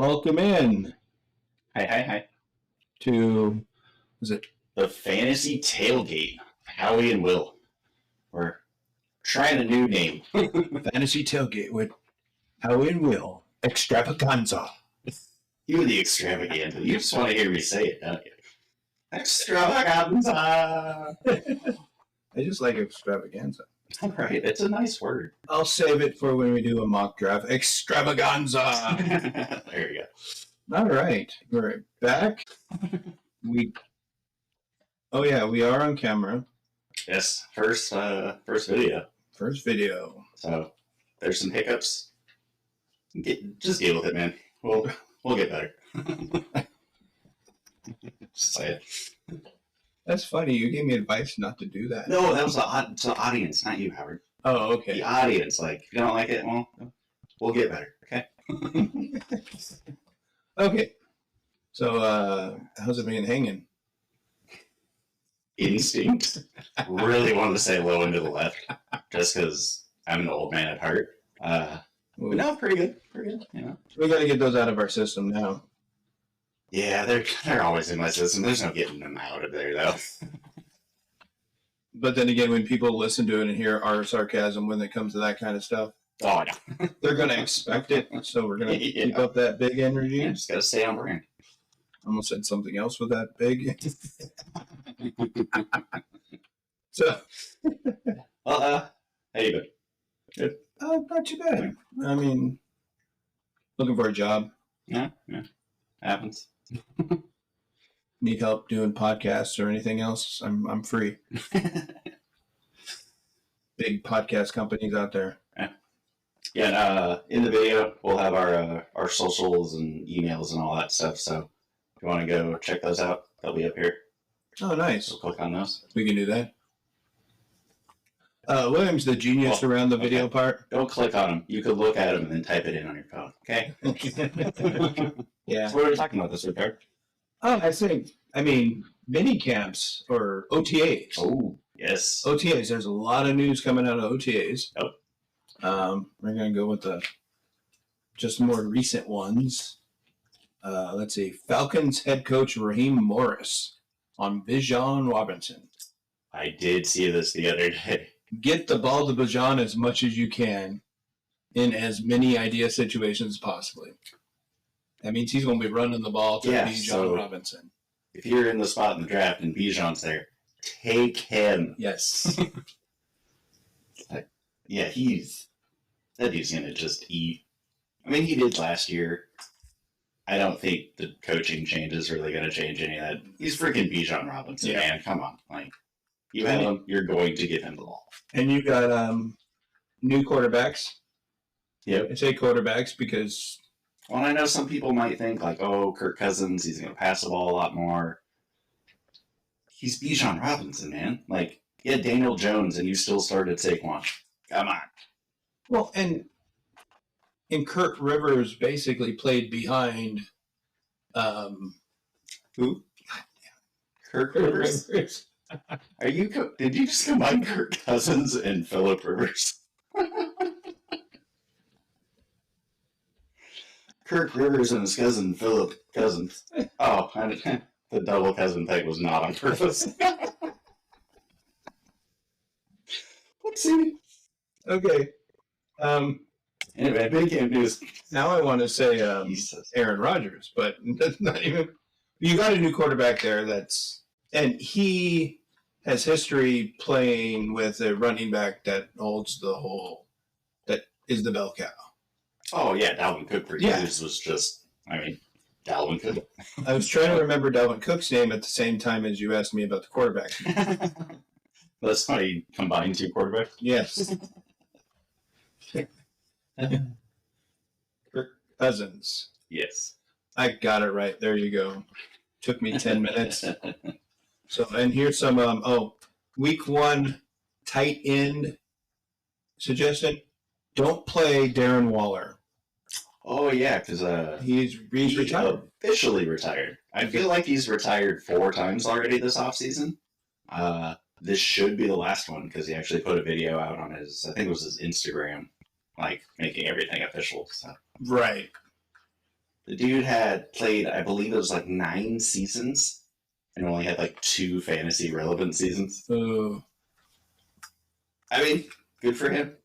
welcome in Hi. to, is it The Fantasy Tailgate. Howie and Will. We're trying a new name. Fantasy Tailgate with Howie and Will Extravaganza. You the extravaganza. You just want to hear me say it, don't you? Extravaganza. I just like extravaganza. All right, it's a nice word. I'll save it for when we do a mock draft. Extravaganza. There you go. All right, we're back. We are on camera. Yes, first video. First video. So there's some hiccups. Just deal with it, man. We'll get better. Just say it. That's funny. You gave me advice not to do that. No, that was the audience, not you, Howard. Oh, okay. The audience, like, if you don't like it, well, we'll get better, okay? Okay. So, how's it been hanging? Instinct. Really wanted to say low and to the left, just because I'm an old man at heart. But no, pretty good, you know. We got to get those out of our system now. Yeah, they're always in my system. There's no getting them out of there, though. But then again, when people listen to it and hear our sarcasm when it comes to that kind of stuff, Oh, yeah. they're going to expect it. So we're going to keep up that big energy. Yeah, just got to stay on brand. I almost said something else with that big. So, Well, how you doing? Good. Not too bad. I mean, looking for a job. Yeah, happens. Need help doing podcasts or anything else? I'm free. Big podcast companies out there. Yeah, in the video, we'll have our socials and emails and all that stuff. So if you want to go check those out, they'll be up here. Oh, nice. So click on those. We can do that. William's the genius around the video part. Don't click on them. You could look at them and then type it in on your phone. Okay? Yeah. So what are we talking about this week, Eric? I mean, mini camps or OTAs. Oh, yes. OTAs. There's a lot of news coming out of OTAs. Yep. We're going to go with the just more recent ones. Let's see. Falcons head coach Raheem Morris on Bijan Robinson. I did see this the other day. Get the ball to Bijan as much as you can in as many idea situations as possibly. That means he's going to be running the ball to Bijan Robinson. If you're in the spot in the draft and Bijan's there, take him. Yes. Yeah, he's going to just eat. I mean, he did last year. I don't think the coaching change is really going to change any of that. He's freaking Bijan Robinson, man. Come on. Like, you have him, you're going to give him the ball. And you got new quarterbacks. Yep. I say quarterbacks because... Well, I know some people might think, like, oh, Kirk Cousins, he's going to pass the ball a lot more. He's Bijan Robinson, man. Like, yeah, Daniel Jones, and you still started Saquon. Come on. Well, and Kirk Rivers basically played behind... Who? Kirk Rivers? Did you just combine Kirk Cousins and Phillip Rivers? Kirk Rivers and his cousin Phillip Cousins. Oh, the double cousin thing was not on purpose. Whoopsie. Okay. Anyway, big game news. Now I want to say Aaron Rodgers, but that's not even... You got a new quarterback there and he has history playing with a running back that holds that is the bell cow. Oh, yeah, Dalvin Cook for years was just, Dalvin Cook. I was trying to remember Dalvin Cook's name at the same time as you asked me about the quarterback. That's how you combine two quarterbacks? Yes. Kirk Cousins. Yes. I got it right. There you go. Took me 10 minutes. So, and here's some, week 1 tight end suggestion. Don't play Darren Waller. Oh, yeah, because he's retired. Officially retired. I feel like he's retired 4 times already this offseason. This should be the last one because he actually put a video out on his, I think it was his Instagram, like making everything official. So. Right. The dude had played, I believe it was like 9 seasons, and only had like 2 fantasy relevant seasons. Oh. I mean, good for him.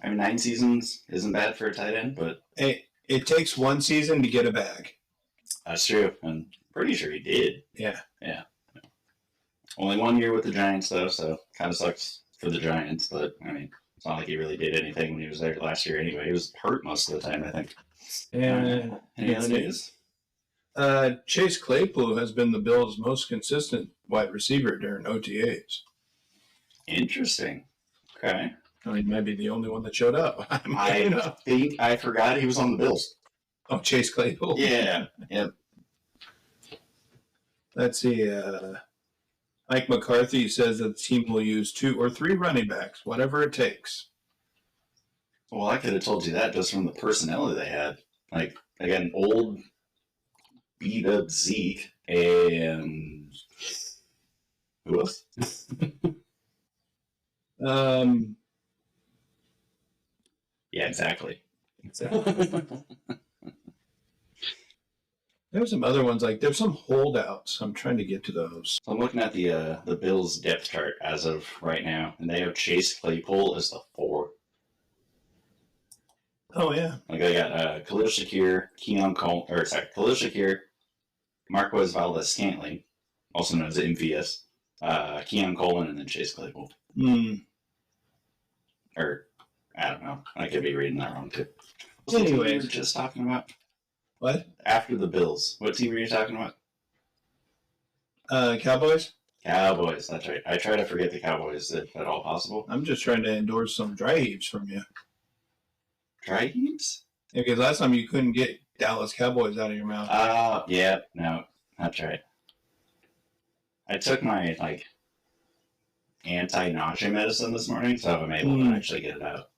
I mean, 9 seasons isn't bad for a tight end, but it takes 1 season to get a bag. That's true, and pretty sure he did. Yeah. Only 1 year with the Giants, though, so kind of sucks for the Giants, but, I mean, it's not like he really did anything when he was there last year anyway. He was hurt most of the time, I think. And Any other news? Chase Claypool has been the Bills' most consistent wide receiver during OTAs. Interesting. Okay. I mean, he might be the only one that showed up. I think I forgot he was on the Bills. Oh, Chase Claypool? Yeah. Yep. Let's see. Mike McCarthy says that the team will use 2 or 3 running backs, whatever it takes. Well, I could have told you that just from the personnel that they had. Like, again, old beat-up Zeke and... Who else? Yeah, exactly. There's some other ones, like there's some holdouts. I'm trying to get to those. So I'm looking at the Bills depth chart as of right now, and they have Chase Claypool as the 4. Oh yeah. Like I got Khalil Shakir, Khalil Shakir, Marquez Valdez-Scantling, also known as MVS, Keon Coleman, and then Chase Claypool. Or I don't know. I could be reading that wrong too. Anyway, we were just talking about. What? After the Bills. What team were you talking about? Cowboys? Cowboys, that's right. I try to forget the Cowboys if at all possible. I'm just trying to endorse some dry heaves from you. Dry heaves? Yeah, because last time you couldn't get Dallas Cowboys out of your mouth. Yeah, no, that's right. I took my, anti-nausea medicine this morning, so I'm able to actually get it out.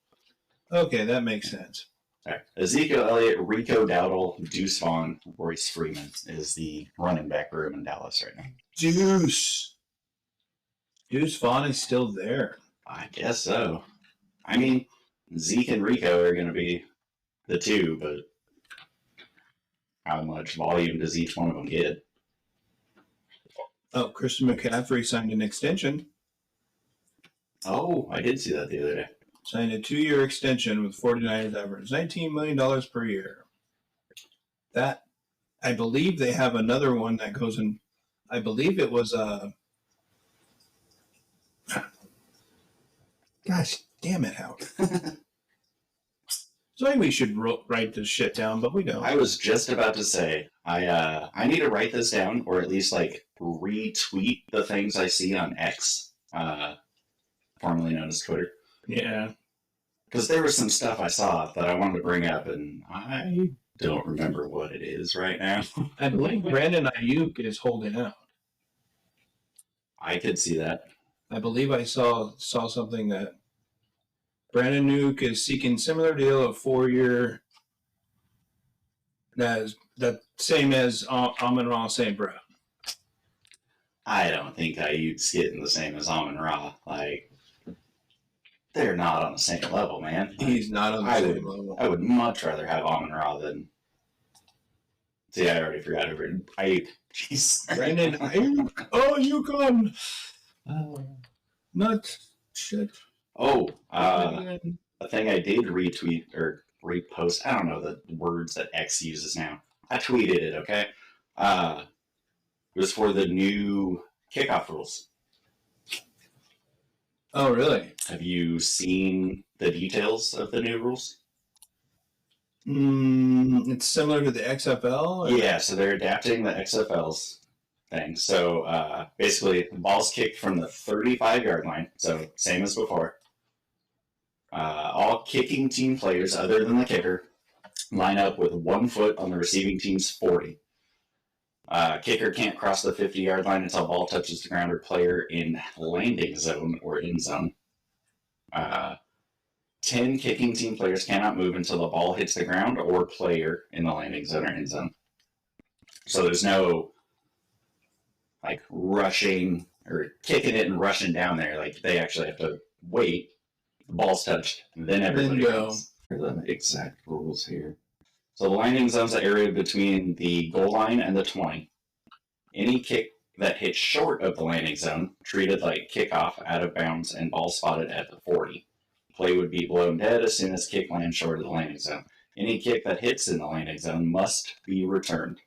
Okay, that makes sense. All right. Ezekiel Elliott, Rico Dowdle, Deuce Vaughn, Royce Freeman is the running back room in Dallas right now. Deuce Vaughn is still there. I guess so. I mean, Zeke and Rico are going to be the 2, but how much volume does each one of them get? Oh, Christian McCaffrey signed an extension. Oh, I did see that the other day. Signed a 2-year extension with 49ers average $19 million per year. That, I believe they have another one that goes in, I believe it was gosh, damn it, Howard. So maybe we should write this shit down, but we don't. I was just about to say, I need to write this down, or at least, retweet the things I see on X, formerly known as Twitter. Yeah. Because there was some stuff I saw that I wanted to bring up, and I don't remember what it is right now. I believe Brandon Ayuk is holding out. I could see that. I believe I saw something that Brandon Ayuk is seeking similar deal of 4-year. That same as Amon-Ra St. Brown. I don't think Ayuk's getting the same as Amon-Ra. They're not on the same level, man. He's not on the same level. I would much rather have Amon-Ra than... See, I already forgot over Ayuk. Jeez. Brandon Ayuk. Oh, UConn. Not shit. Oh, a thing I did retweet or repost. I don't know the words that X uses now. I tweeted it, okay? It was for the new kickoff rules. Oh, really? Have you seen the details of the new rules? It's similar to the XFL? Yeah, so they're adapting the XFL's thing. So basically, the ball's kicked from the 35-yard line, so same as before. All kicking team players, other than the kicker, line up with 1 foot on the receiving team's 40. Kicker can't cross the 50-yard line until ball touches the ground or player in landing zone or end zone. 10 kicking team players cannot move until the ball hits the ground or player in the landing zone or end zone. So there's no rushing or kicking it and rushing down there. They actually have to wait. The ball's touched, then everybody goes. Here are the exact rules here. So the landing zone's the area between the goal line and the 20. Any kick that hits short of the landing zone, treated like kickoff, out of bounds, and ball spotted at the 40. Play would be blown dead as soon as kick lands short of the landing zone. Any kick that hits in the landing zone must be returned.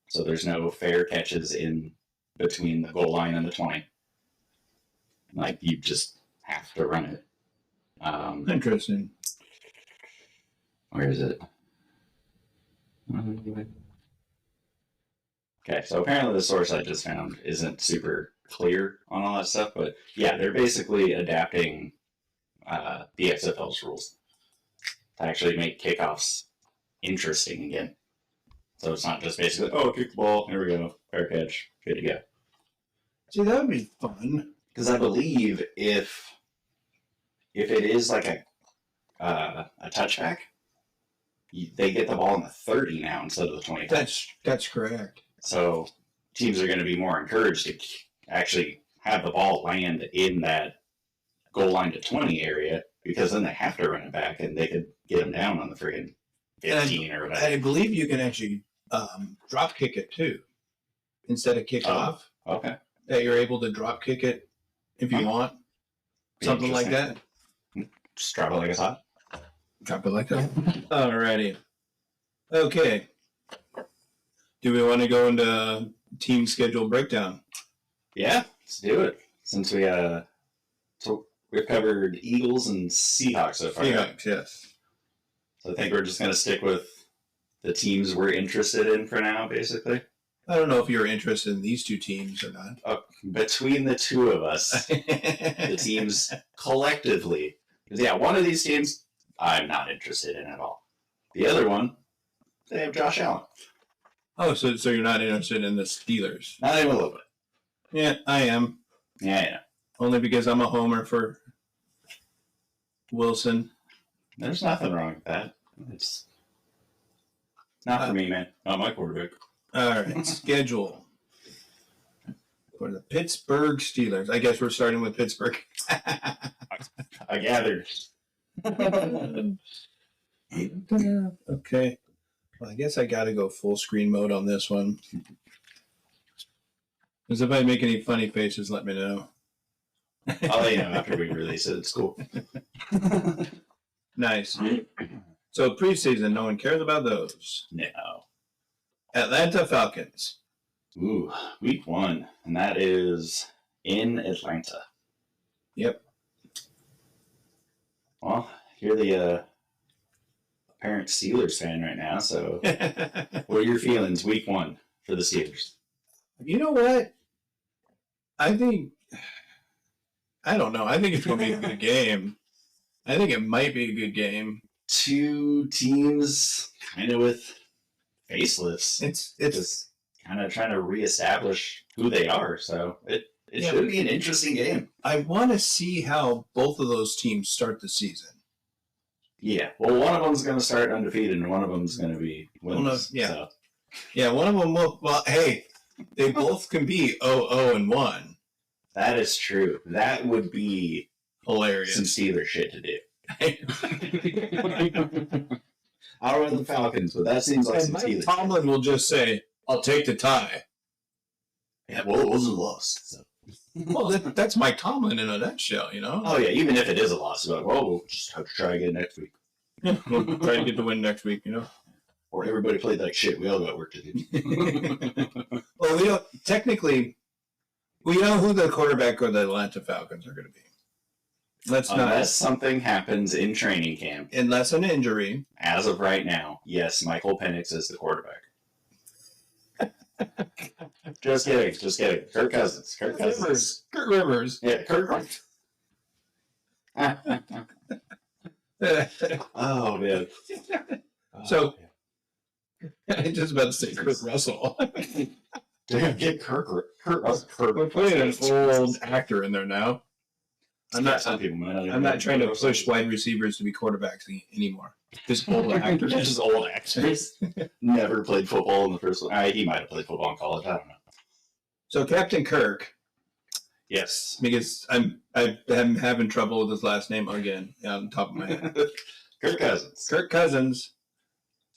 So there's no fair catches in between the goal line and the 20. Like, you just have to run it. Interesting. Where is it? Okay, so apparently the source I just found isn't super clear on all that stuff, but yeah, they're basically adapting the XFL's rules to actually make kickoffs interesting again. So it's not just basically, oh, kick the ball, here we go, fair catch, good to go. See, that would be fun. Because I believe if it is like a touchback, they get the ball in the 30 now instead of the 25. That's correct. So teams are going to be more encouraged to actually have the ball land in that goal line to 20 area, because then they have to run it back and they could get them down on the friggin' 15 or whatever. I believe you can actually drop kick it too, instead of kick off. Okay. That you're able to drop kick it if you want. Something like that. Just drop it like it's hot. Drop it like that. Alrighty. Okay. Do we want to go into team schedule breakdown? Yeah, let's do it. Since we've covered Eagles and Seahawks so far. Seahawks, yes. So I think we're just going to stick with the teams we're interested in for now, basically. I don't know if you're interested in these two teams or not. Between the two of us, the teams collectively. Because, yeah, one of these teams I'm not interested in at all. The other one, they have Josh Allen. Oh, so you're not interested in the Steelers? Not even a little bit. Yeah, I am. Yeah. Only because I'm a homer for Wilson. There's nothing wrong with that. It's not for me, man. Not my quarterback. All right, schedule for the Pittsburgh Steelers. I guess we're starting with Pittsburgh. I gathered. Okay. Well, I guess I got to go full screen mode on this one. Because if I make any funny faces, let me know. I'll let you know after we release it. It's cool. Nice. So preseason, no one cares about those. No. Atlanta Falcons. Ooh, week 1. And that is in Atlanta. Yep. Well, you're the apparent Steelers fan right now, so what are your feelings week 1 for the Steelers? You know what? I don't know. I think it's going to be a good game. I think it might be a good game. Two teams kind of with facelifts. It's just kind of trying to reestablish who they are. So it should be an interesting game. I want to see how both of those teams start the season. Yeah. Well, one of them's going to start undefeated, and one of them's going to be winners. Yeah, one of them will. Well, hey, they both can be 0-1. That is true. That would be hilarious. Some Steelers shit to do. I don't know the Falcons, but that seems like some Steelers. Tomlin will just say, "I'll take the tie." Yeah, well, it was a loss. So. Well, that's Mike Tomlin in a nutshell, you know? Oh, yeah, even if it is a loss, like, well, we'll just have to try again next week. Yeah, we'll try to get the win next week, you know? Or everybody played like shit. We all got work to do. Well, we know who the quarterback of the Atlanta Falcons are going to be. Unless something happens in training camp. Unless an injury. As of right now, yes, Michael Penix is the quarterback. Just kidding. Kirk Cousins. Kurt Rivers. Yeah, Kirk Rivers. Oh, man. So, I was just about to say Kurt Russell. Damn, get Kurt Russell. We're putting an old actor in there now. I'm not trying to push wide receivers to be quarterbacks anymore. Just old actors. Just old actors. Never played football in the first one. He might have played football in college. I don't know. So Captain Kirk. Yes. Because I'm having trouble with his last name again on top of my head. Kirk Cousins. Kirk Cousins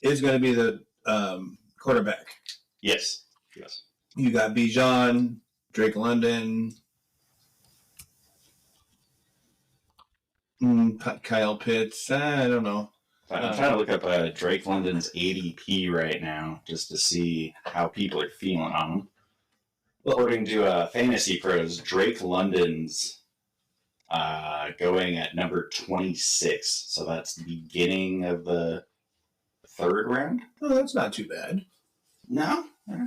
is going to be the quarterback. Yes. You got Bijan, Drake London, Kyle Pitts. I don't know. I'm trying to look up Drake London's ADP right now just to see how people are feeling on him. According to Fantasy Pros, Drake London's going at number 26. So that's the beginning of the third round. Oh, that's not too bad. No,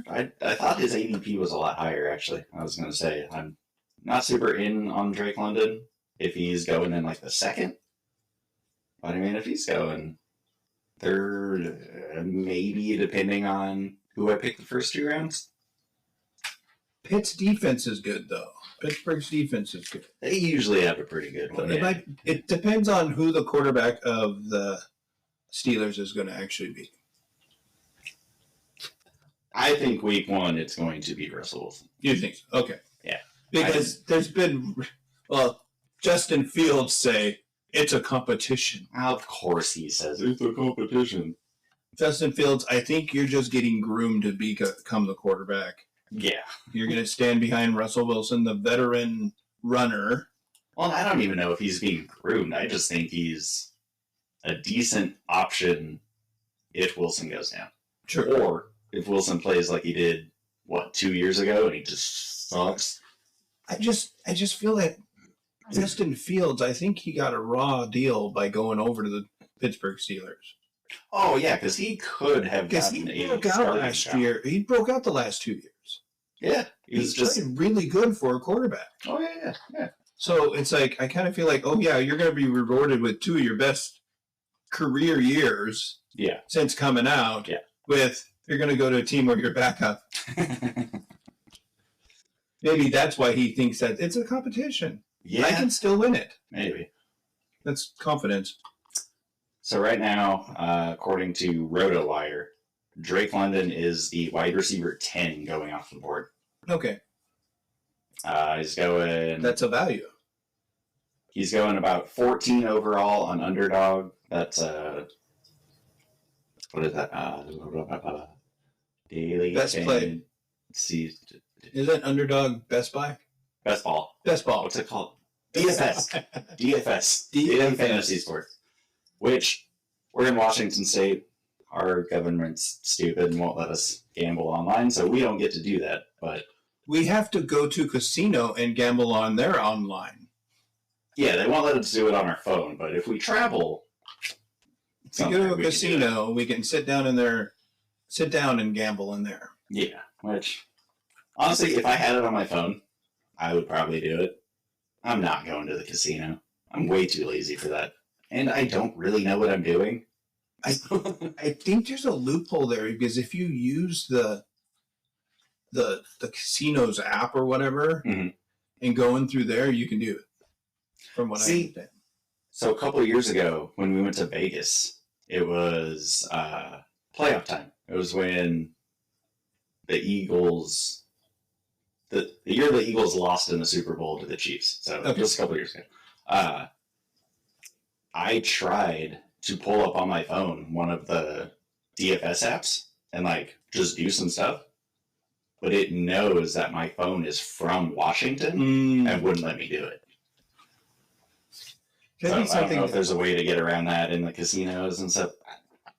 I thought his ADP was a lot higher, actually. I was going to say, I'm not super in on Drake London if he's going in like the second. But I mean, if he's going third, maybe depending on who I pick the first 2 rounds. Pitt's defense is good, though. Pittsburgh's defense is good. They usually have a pretty good one. It depends on who the quarterback of the Steelers is going to actually be. I think week 1 it's going to be Russell Wilson. You think so? Okay. Yeah. Because there's been, Justin Fields say it's a competition. Of course he says it's a competition. Justin Fields, I think you're just getting groomed to become the quarterback. Yeah. You're going to stand behind Russell Wilson, the veteran runner. Well, I don't even know if he's being groomed. I just think he's a decent option if Wilson goes down. Sure. Or if Wilson plays like he did, 2 years ago, and he just sucks. I just feel that Justin Fields, I think he got a raw deal by going over to the Pittsburgh Steelers. Oh, yeah, because he could have gotten he broke out last year. He broke out the last 2 years. Yeah. He's just played really good for a quarterback. Oh, yeah. So it's like, I kind of feel like, oh, yeah, you're going to be rewarded with 2 of your best career years since coming out with you're going to go to a team where you're backup. Maybe that's why he thinks that it's a competition. Yeah. I can still win it. Maybe. That's confidence. So right now, according to RotoWire, Drake London is the wide receiver 10 going off the board. Okay. He's going... That's a value. He's going about 14 overall on Underdog. That's what is that? Daily Best play. See, is that Underdog Best Buy? Best Ball. Best Ball. What's it called? DFS. DFS. Daily Fantasy Sport. Which we're in Washington State. Our government's stupid and won't let us gamble online, so we don't get to do that. But we have to go to casino and gamble on their online. Yeah, they won't let us do it on our phone, but if we travel, if we go to a casino, we can sit down and gamble in there. Yeah, which honestly, if I had it on my phone, I would probably do it. I'm not going to the casino. I'm way too lazy for that. And I don't really know what I'm doing. I think there's a loophole there because if you use the casino's app or whatever and go in through there, you can do it. From what I understand. So a couple of years ago, when we went to Vegas, it was playoff time. It was when the Eagles, the year the Eagles lost in the Super Bowl to the Chiefs. So just a couple of years ago. I tried to pull up on my phone one of the DFS apps and just do some stuff, but it knows that my phone is from Washington and wouldn't let me do it. So I don't know if there's a way to get around that in the casinos and stuff.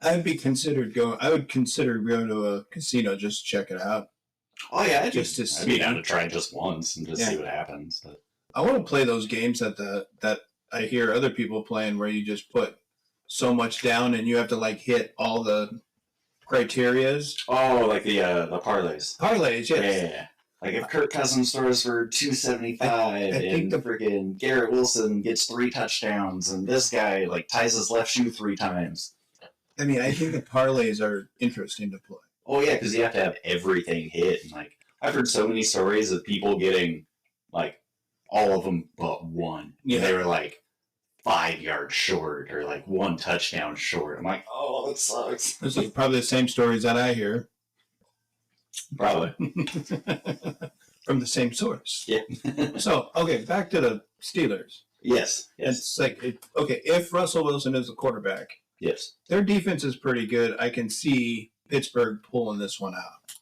I would consider going to a casino just to check it out. Oh yeah, I'd be down to try just once and just see what happens. But I want to play those games that I hear other people playing where you just put so much down and you have to hit all the criterias. Oh, like the parlays. Parlays, yes. Yeah. Like if Kirk Cousins throws for 275 and freaking Garrett Wilson gets 3 touchdowns and this guy ties his left shoe 3 times. I mean, I think the parlays are interesting to play. Oh yeah, because you have to have everything hit. And I've heard so many stories of people getting all of them but one. Yeah. And they were 5 yards short or 1 touchdown short. I'm like, oh, that sucks. Those are probably the same stories that I hear. Probably. From the same source. Yeah. So, okay, back to the Steelers. Yes. It's if Russell Wilson is the quarterback, Yes. Their defense is pretty good. I can see Pittsburgh pulling this one out.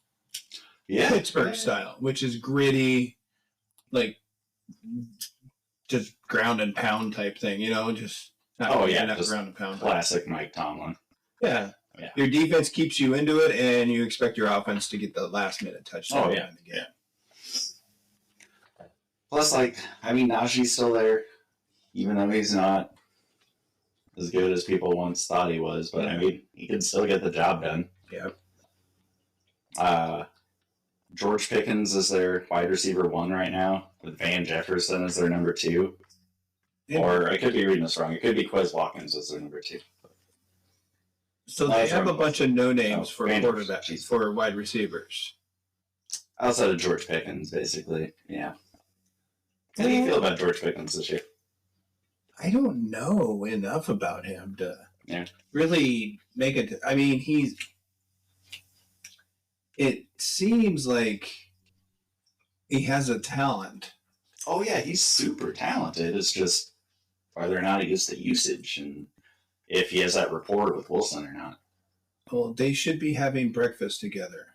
Yeah. Pittsburgh style, which is gritty, like just ground and pound type thing, just not just ground and pound. Classic Mike Tomlin. Yeah. Yeah. Your defense keeps you into it, and you expect your offense to get the last minute touchdown. Yeah. Plus, Najee's still there, even though he's not as good as people once thought he was. But, he can still get the job done. Yeah. George Pickens is their wide receiver 1 right now, with Van Jefferson as their number 2. Yeah. Or I could be reading this wrong. It could be Quez Watkins as their number 2. So they have a bunch of no names for quarterbacks, for wide receivers. Outside of George Pickens, basically. Yeah. How do you feel about George Pickens this year? I don't know enough about him to really make it. It seems like he has a talent. Oh, yeah, he's super talented. It's just whether or not he gets the usage and if he has that rapport with Wilson or not. Well, they should be having breakfast together.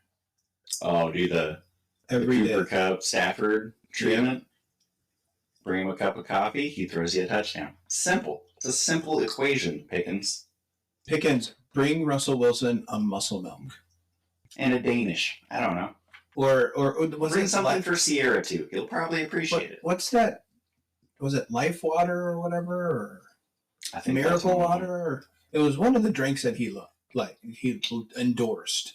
Oh, do the Cooper Kupp Stafford treatment? Yeah. Bring him a cup of coffee, he throws you a touchdown. Simple. It's a simple equation, Pickens. Pickens, bring Russell Wilson a muscle milk. And a Danish. I don't know. Or bring something for Sierra, too. He'll probably appreciate it. What's that? Was it Life Water or whatever? Or I think Miracle Water? Or, it was one of the drinks that he endorsed.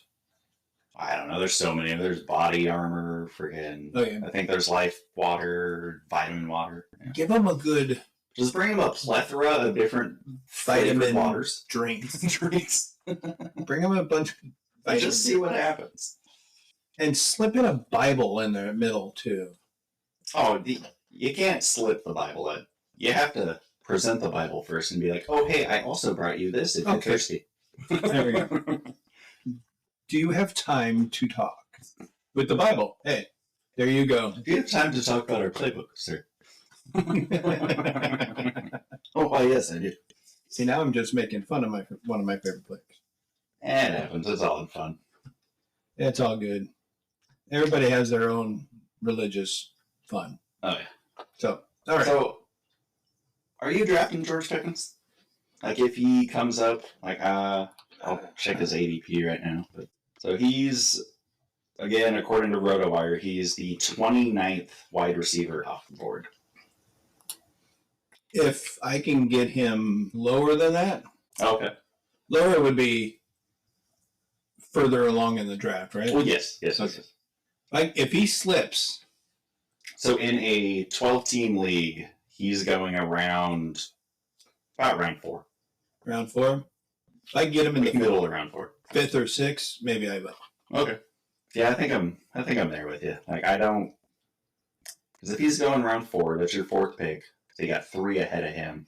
I don't know. There's so many. There's Body Armor, friggin'. Oh, yeah. I think there's Life Water, Vitamin Water. Yeah. Give him a good... Just bring him a plethora of different vitamin waters. Drinks. Bring him a bunch of vitamins. Just see what happens. And slip in a Bible in the middle, too. Oh, you can't slip the Bible in. You have to present the Bible first and be like, oh, hey, I also brought you this if you're thirsty. There we go. Do you have time to talk? With the Bible. Hey, there you go. Do you have time to talk about our playbook, sir? Oh, yes, I do. See, now I'm just making fun of one of my favorite players. It happens. It's all in fun. It's all good. Everybody has their own religious fun. Oh, yeah. So, all right. So, are you drafting George Pickens? If he comes up, I'll check his ADP right now. But so he's, again, according to RotoWire, he's the 29th wide receiver off the board. If I can get him lower than that, okay. Lower would be further along in the draft, right? Well, yes. Okay. If he slips. So in a 12-team league, he's going about round 4. Round 4? If I get him in the middle of round 4, 5th or 6th, maybe I will. Okay. Yeah, I think I'm there with you. I don't, because if he's going round 4, that's your 4th pick. So you got 3 ahead of him.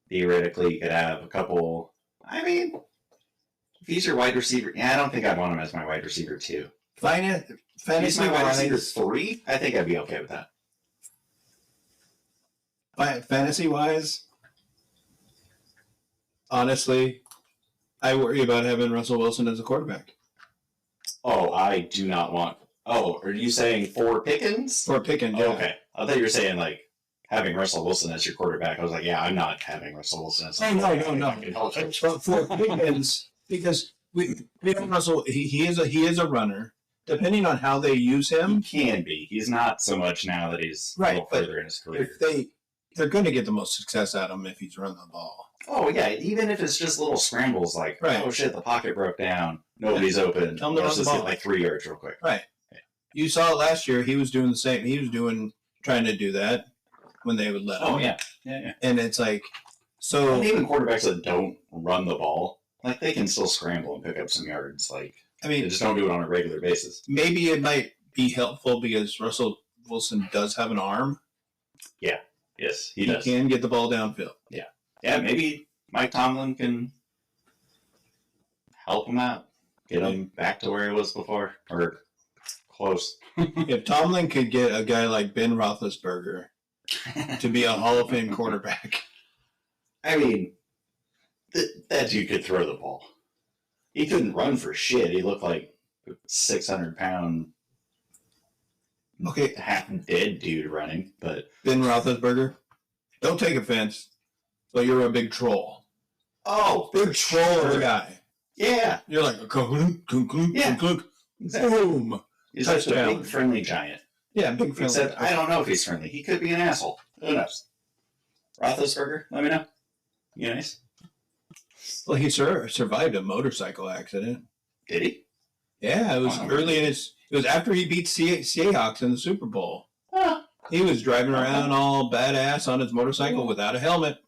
Theoretically, you could have a couple. If he's your wide receiver, I don't think I'd want him as my wide receiver 2. Fantasy he's my wide receiver 3. I think I'd be okay with that. Fantasy wise, honestly, I worry about having Russell Wilson as a quarterback. Oh, I do not want. Oh, are you saying for Pickens? For Pickens, yeah. Okay. I thought you were saying having Russell Wilson as your quarterback. I was like, yeah, I'm not having Russell Wilson as a quarterback. No. For Pickens, because we know Russell, he is a runner. Depending on how they use him, he can be. He's not so much now that he's a little further in his career. If they're going to get the most success out of him if he's running the ball. Oh yeah, even if it's just little scrambles oh shit, the pocket broke down, nobody's open. Let's just get 3 yards real quick. Right. Yeah. You saw it last year. He was doing the same. He was trying to do that when they would let him. Oh yeah. And it's and even quarterbacks that don't run the ball, they can still scramble and pick up some yards. They just don't do it on a regular basis. Maybe it might be helpful because Russell Wilson does have an arm. Yeah. Yes, he does. He can get the ball downfield. Yeah. Yeah, maybe Mike Tomlin can help him out. Get him back to where he was before. Or close. If Tomlin could get a guy like Ben Roethlisberger to be a Hall of Fame quarterback. That dude could throw the ball. He couldn't run for shit. He looked like a 600-pound, Okay, half-dead dude running. But Ben Roethlisberger, don't take offense, but you're a big troll. Oh, Big troll of a guy. Yeah. You're like, clunk, clunk, clunk, Yeah. clunk, Exactly. boom. He's like a Touchdown. big, friendly giant. Yeah, big friendly. Except I don't know if he's friendly. He could be an asshole. Who knows? Roethlisberger, let me know. You nice? Well, he survived a motorcycle accident. Did he? Yeah, it was early in his. It was after he beat Seahawks in the Super Bowl. Huh. He was driving around all badass on his motorcycle without a helmet.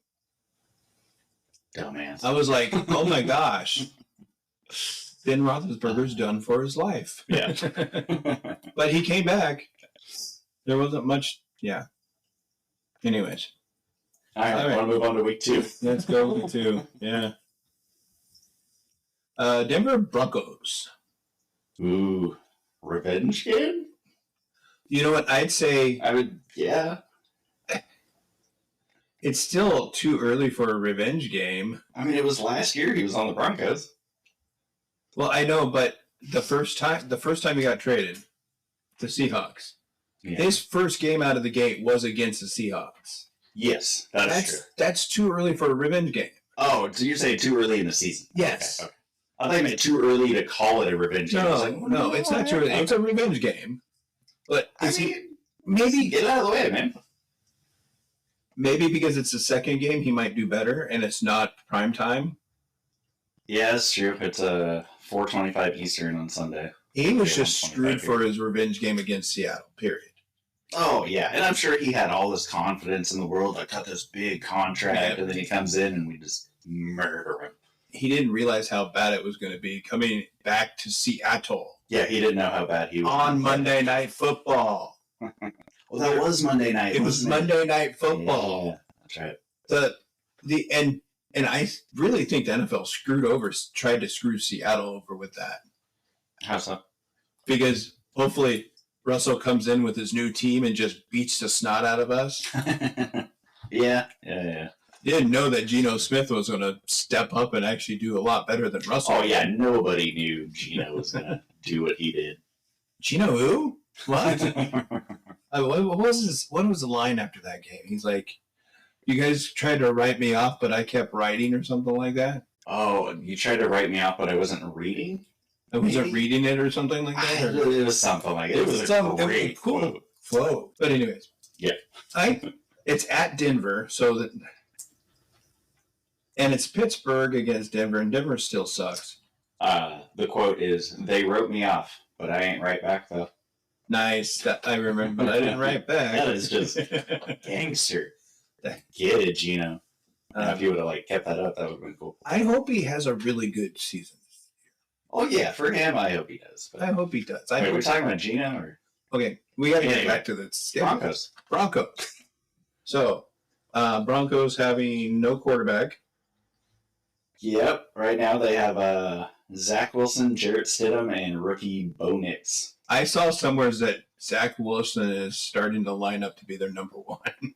Dumbass. I was like, oh my gosh. Ben Roethlisberger's done for his life. Yeah. But he came back. There wasn't much. Yeah. Anyways. All right. Want to move on to week 2? Let's go week 2. Yeah. Denver Broncos. Ooh. Revenge game? You know what? I'd say I would, yeah. it's still too early for a revenge game. I mean, it was last year he was on the Broncos. Well, I know, but the first time he got traded, the Seahawks, his first game out of the gate was against the Seahawks. Yes, that's true. That's too early for a revenge game. Oh, so you're saying too early in the season? Yes. Okay. I thought you meant too early to call it a revenge game. I was like, No, it's not too early. It's a revenge game. But maybe get it out of the way, man. Maybe because it's the second game, he might do better, and it's not prime time. Yeah, that's true. It's 4:25 Eastern on Sunday. He was just screwed for his revenge game against Seattle, period. Oh, yeah. And I'm sure he had all this confidence in the world. I got this big contract, and then he comes in and we just murder him. He didn't realize how bad it was going to be coming back to Seattle. Yeah, he didn't know how bad he was. On Monday Night Football. Well, that was Monday night. It was Monday Night Football. Yeah, that's right. And I really think the NFL tried to screw Seattle over with that. How so? Because hopefully Russell comes in with his new team and just beats the snot out of us. Yeah. Didn't know that Geno Smith was going to step up and actually do a lot better than Russell. Oh, yeah. Nobody knew Geno was going to do what he did. Geno who? What? What was the line after that game? He's like, you guys tried to write me off, but I kept writing or something like that. Oh, you tried to write me off, but I wasn't reading? I wasn't reading it or something like that? It was something like that. It was a great quote. But anyways. Yeah. It's at Denver, and it's Pittsburgh against Denver, and Denver still sucks. The quote is, "They wrote me off, but I ain't right back, though." Nice. I remember, but I didn't write back. That is just gangster. Get it, Gino. If you would have kept that up, that would have been cool. I hope he has a really good season. Oh yeah, for him, I hope he does. But I hope he does. Wait, we're talking about Gino, or okay, we got to get back to this. Broncos. So, Broncos having no quarterback. Yep. Right now they have Zach Wilson, Jarrett Stidham, and rookie Bo Nix. I saw somewhere that Zach Wilson is starting to line up to be their number one.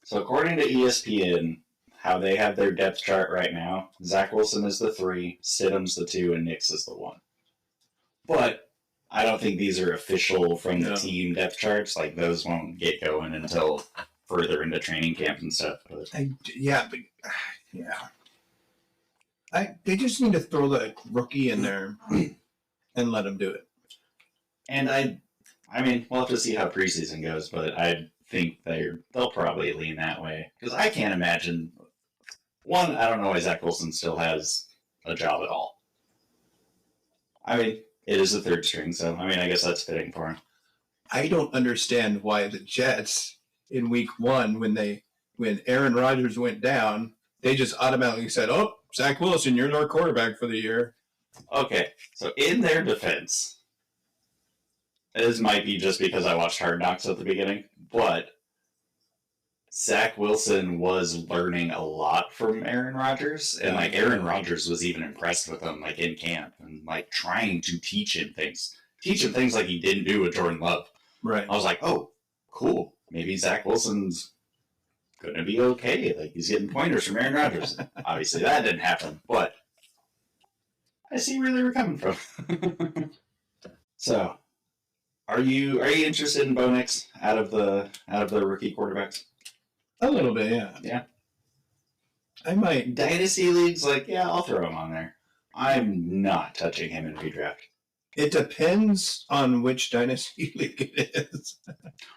So according to ESPN, how they have their depth chart right now, Zach Wilson is the 3, Stidham's the 2, and Nix is the 1. But I don't think these are official from the team depth charts. Those won't get going until further into training camp and stuff. But they just need to throw the rookie in there and let him do it. And I mean, we'll have to see how preseason goes, but I think they'll probably lean that way. Because I can't imagine... One, I don't know why Zach Wilson still has a job at all. I mean, it is the 3rd string, so I guess that's fitting for him. I don't understand why the Jets in week 1, when Aaron Rodgers went down, they just automatically said, "Oh, Zach Wilson, you're our quarterback for the year." Okay, so in their defense, this might be just because I watched Hard Knocks at the beginning, but Zach Wilson was learning a lot from Aaron Rodgers, and Aaron Rodgers was even impressed with him in camp and trying to teach him things like he didn't do with Jordan Love. Right. I was like, oh, cool. Maybe Zach Wilson's going to be okay. Like, he's getting pointers from Aaron Rodgers. Obviously, that didn't happen, but I see where they were coming from. So, are you interested in Bo Nix out of the rookie quarterbacks? A little bit, yeah. Yeah. I might. Dynasty leagues, like, yeah, I'll throw him on there. I'm not touching him in redraft. It depends on which dynasty league it is.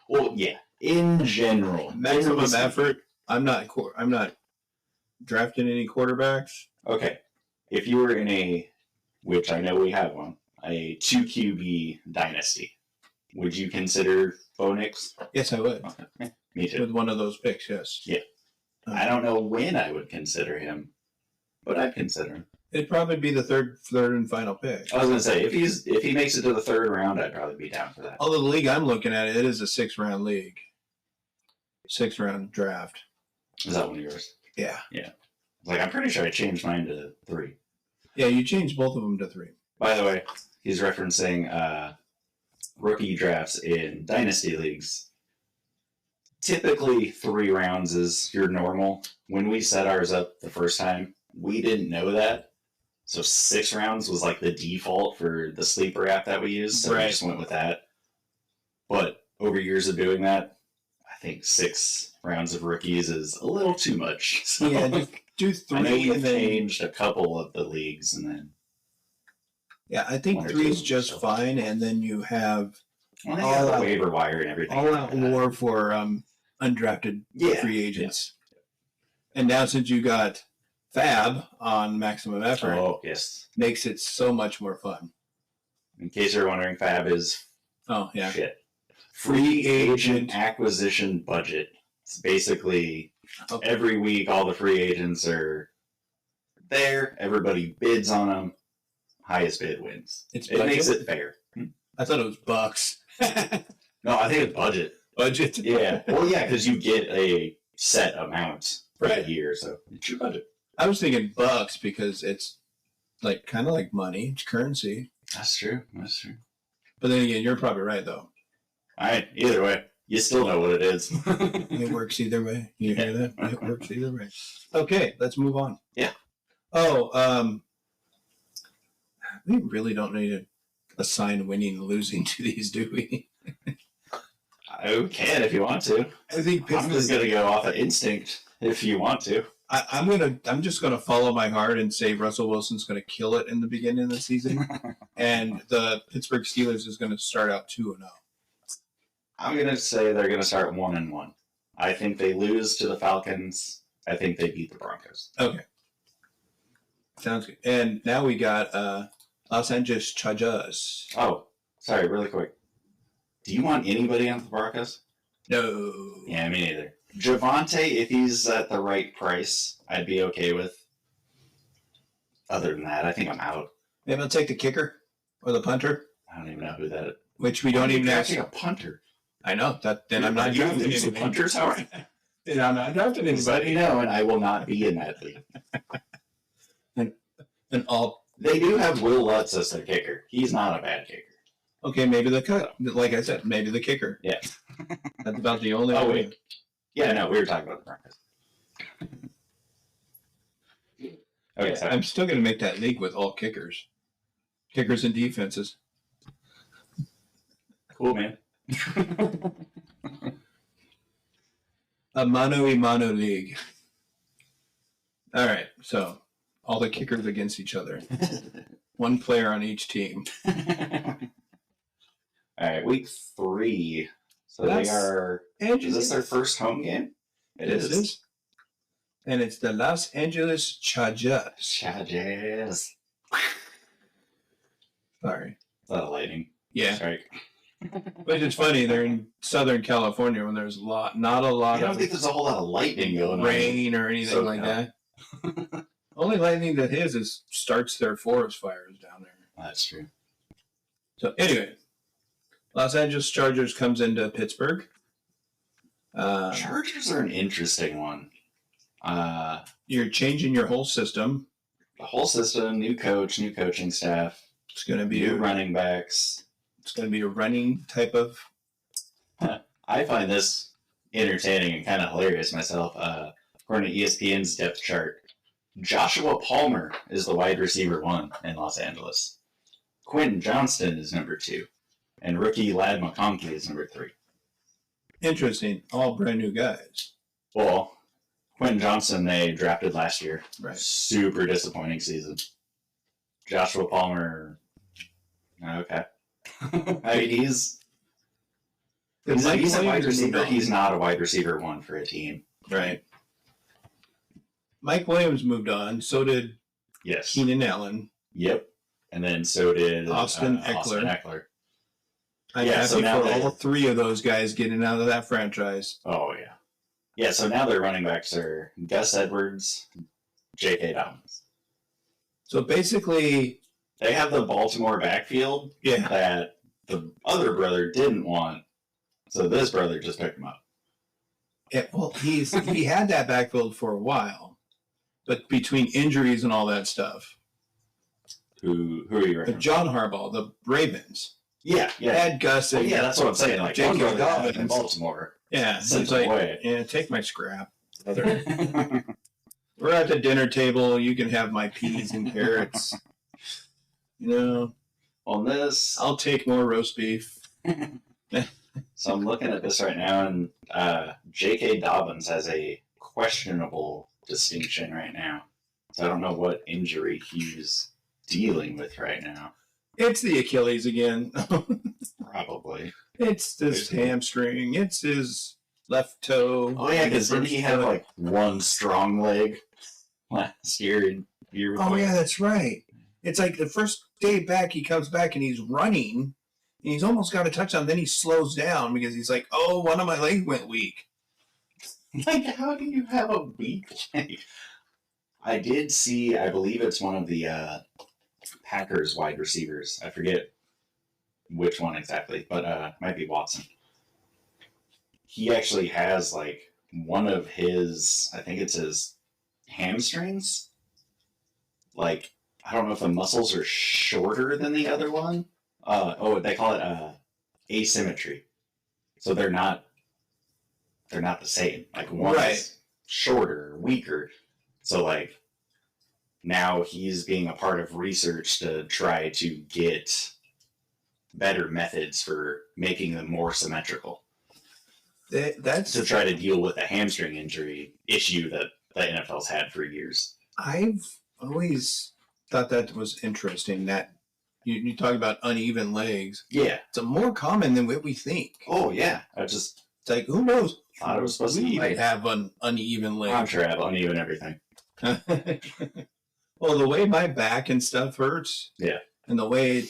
Well, yeah, in general, Maximum effort. I'm not drafting any quarterbacks. Okay, if you were in a, which I know we have one, a 2 QB dynasty, would you consider Bo Nix? Yes, I would. Okay. Me too. With one of those picks, yes. Yeah. I don't know when I would consider him, but I'd consider him. It'd probably be the third and final pick. I was gonna say if he makes it to the third round, I'd probably be down for that. Although the league I'm looking at, it is a 6-round league, 6-round draft. Is that one of yours? Yeah. Yeah. Like, I'm pretty sure I changed mine to 3. Yeah, you changed both of them to 3. By the way, he's referencing rookie drafts in dynasty leagues. Typically, 3 rounds is your normal. When we set ours up the first time, we didn't know that. So 6 rounds was like the default for the sleeper app that we used. So we just went with that. But over years of doing that, I think 6 rounds of rookies is a little too much. So Yeah, just do 3. I know you've and then, changed a couple of the leagues, and then yeah, I think 3 is just fine, and then you have all the waiver wire and everything. All out war for undrafted free agents. Yeah. And now since you got Fab on maximum effort, makes it so much more fun. In case you're wondering, Fab is free agent acquisition budget. It's basically every week all the free agents are there. Everybody bids on them. Highest bid wins. It makes it fair. I thought it was bucks. No, I think it's budget. Budget? Yeah. Well, yeah, because you get a set amount for the year, so it's your budget. I was thinking bucks because it's like kind of like money. It's currency. That's true. But then again, you're probably right, though. All right. Either way, you still know what it is. It works either way. You hear that? It works either way. Okay, let's move on. Yeah. Oh, we really don't need to assign winning and losing to these, do we? I can if you want to. I think I'm just going to go off of instinct if you want to. I'm just gonna follow my heart and say Russell Wilson's gonna kill it in the beginning of the season, and the Pittsburgh Steelers is gonna start out 2-0. I'm gonna say they're gonna start 1-1. I think they lose to the Falcons. I think they beat the Broncos. Okay, sounds good. And now we got Los Angeles Chargers. Oh, sorry, really quick. Do you want anybody on the Broncos? No. Yeah, me neither. Javonte, if he's at the right price, I'd be okay with. Other than that, I think I'm out. Maybe I'll take the kicker or the punter. I don't even know who that is. Which we don't even have. A punter. I know that. Then I'm not drafting anybody. Punters, Howard. Then I'm not drafting anybody. Let me know, and I will not be in that league. and all they do have Will Lutz as their kicker. He's not a bad kicker. Okay, maybe the cut. Like I said, maybe the kicker. Yeah. That's about the only. Oh wait. Yeah, no, we were talking about the Broncos. Okay, sorry. I'm still going to make that league with all kickers. Kickers and defenses. Cool, man. A mano-a-mano league. All right, so all the kickers against each other. One player on each team. All right, week 3. So they are. Is this their first home game? It is. And it's the Los Angeles Chargers. Chargers. Sorry. Is that a lightning? Yeah. Strike. Which is funny. They're in Southern California when there's not a lot I don't think there's a whole lot of lightning going on. Rain or anything like that. Only lightning that is starts their forest fires down there. That's true. So anyway. Los Angeles Chargers comes into Pittsburgh. Chargers are an interesting one. You're changing your whole system. The whole system, new coach, new coaching staff. It's going to be new running backs. It's going to be a running type of. I find this entertaining and kind of hilarious myself. According to ESPN's depth chart, Joshua Palmer is the wide receiver 1 in Los Angeles. Quentin Johnston is number 2. And rookie Ladd McConkey is number 3. Interesting. All brand new guys. Well, Quentin Johnston they drafted last year. Right. Super disappointing season. Joshua Palmer, okay. I mean, he's a wide receiver. He's not a wide receiver 1 for a team. Right. Mike Williams moved on. So did Keenan Allen. Yep. And then so did Austin Eckler. I'm happy so now for all 3 of those guys getting out of that franchise. Oh, yeah. Yeah, so now their running backs are Gus Edwards, J.K. Dobbins. So basically... They have the Baltimore backfield that the other brother didn't want, so this brother just picked him up. Yeah, well, he had that backfield for a while, but between injuries and all that stuff... Who are you referencing? John Harbaugh, the Ravens. Yeah. Had Gus and... yeah, that's what I'm saying. Like, J.K. Dobbins in Baltimore. Yeah, Sent it's like, away. yeah, take my scrap. We're at the dinner table. You can have my peas and carrots. On this, I'll take more roast beef. So I'm looking at this right now, and J.K. Dobbins has a questionable distinction right now. So I don't know what injury he's dealing with right now. It's the Achilles again. Probably. It's his hamstring. It's his left toe. Oh, yeah, because didn't he have like one strong leg last year? Oh, yeah, that's right. It's like the first day back, he comes back and he's running, and he's almost got a touchdown. Then he slows down because he's like, oh, one of my legs went weak. Like, how do you have a weak leg? I did see, I believe it's one of the Packers wide receivers. I forget which one exactly, but might be Watson. He actually has, like, one of his, I think it's his hamstrings. Like, I don't know if the muscles are shorter than the other one. They call it asymmetry. So they're not the same. Like, one is shorter, weaker. So, like, now he's being a part of research to try to get better methods for making them more symmetrical. That's to try to deal with a hamstring injury issue that the NFL's had for years. I've always thought that was interesting, that you talk about uneven legs. Yeah. It's more common than what we think. Oh, yeah. It's like, who knows? Thought it was supposed to be might have an uneven leg. I'm sure I have uneven everything. Well, the way my back and stuff hurts, yeah, and the way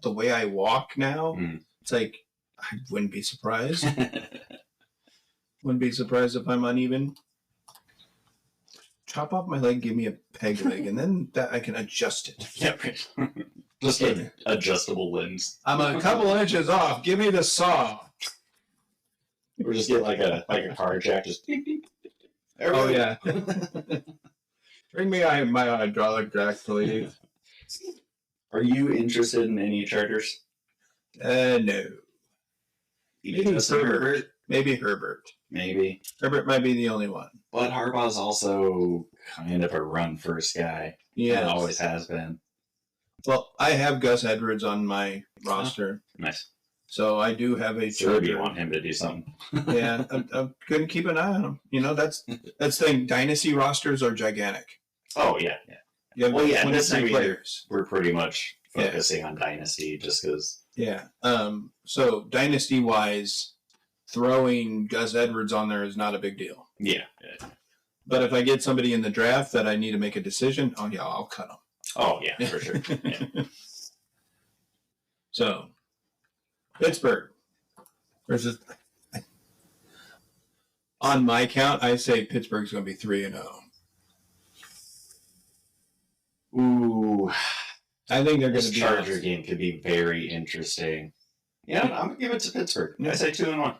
the way I walk now, it's like I wouldn't be surprised. Wouldn't be surprised if I'm uneven. Chop off my leg, give me a peg leg, and then that I can adjust it. Yeah, right. Just like adjustable limbs. I'm a couple inches off. Give me the saw. Or just get like a car jack, just ding, ding. Oh yeah. Bring me my hydraulic jack, please. Are you interested in any Chargers? No. Maybe Herbert. Maybe Herbert. Maybe. Herbert might be the only one. But Harbaugh's also kind of a run-first guy. Yeah. Always has been. Well, I have Gus Edwards on my roster. Nice. So I do have a Sure, you want him to do something. Yeah, I'm going to keep an eye on him. You know, that's the thing. Dynasty rosters are gigantic. Oh, yeah. You have this time players. We're pretty much focusing on Dynasty just because. Yeah. So, Dynasty-wise, throwing Gus Edwards on there is not a big deal. Yeah. But if I get somebody in the draft that I need to make a decision, oh, yeah, I'll cut them. Oh, yeah, for sure. Yeah. So, Pittsburgh versus... On my count, I say Pittsburgh's going to be 3-0. Ooh. I think they're going to be... This Charger game could be very interesting. Yeah, I'm going to give it to Pittsburgh. Yeah. I say 2-1.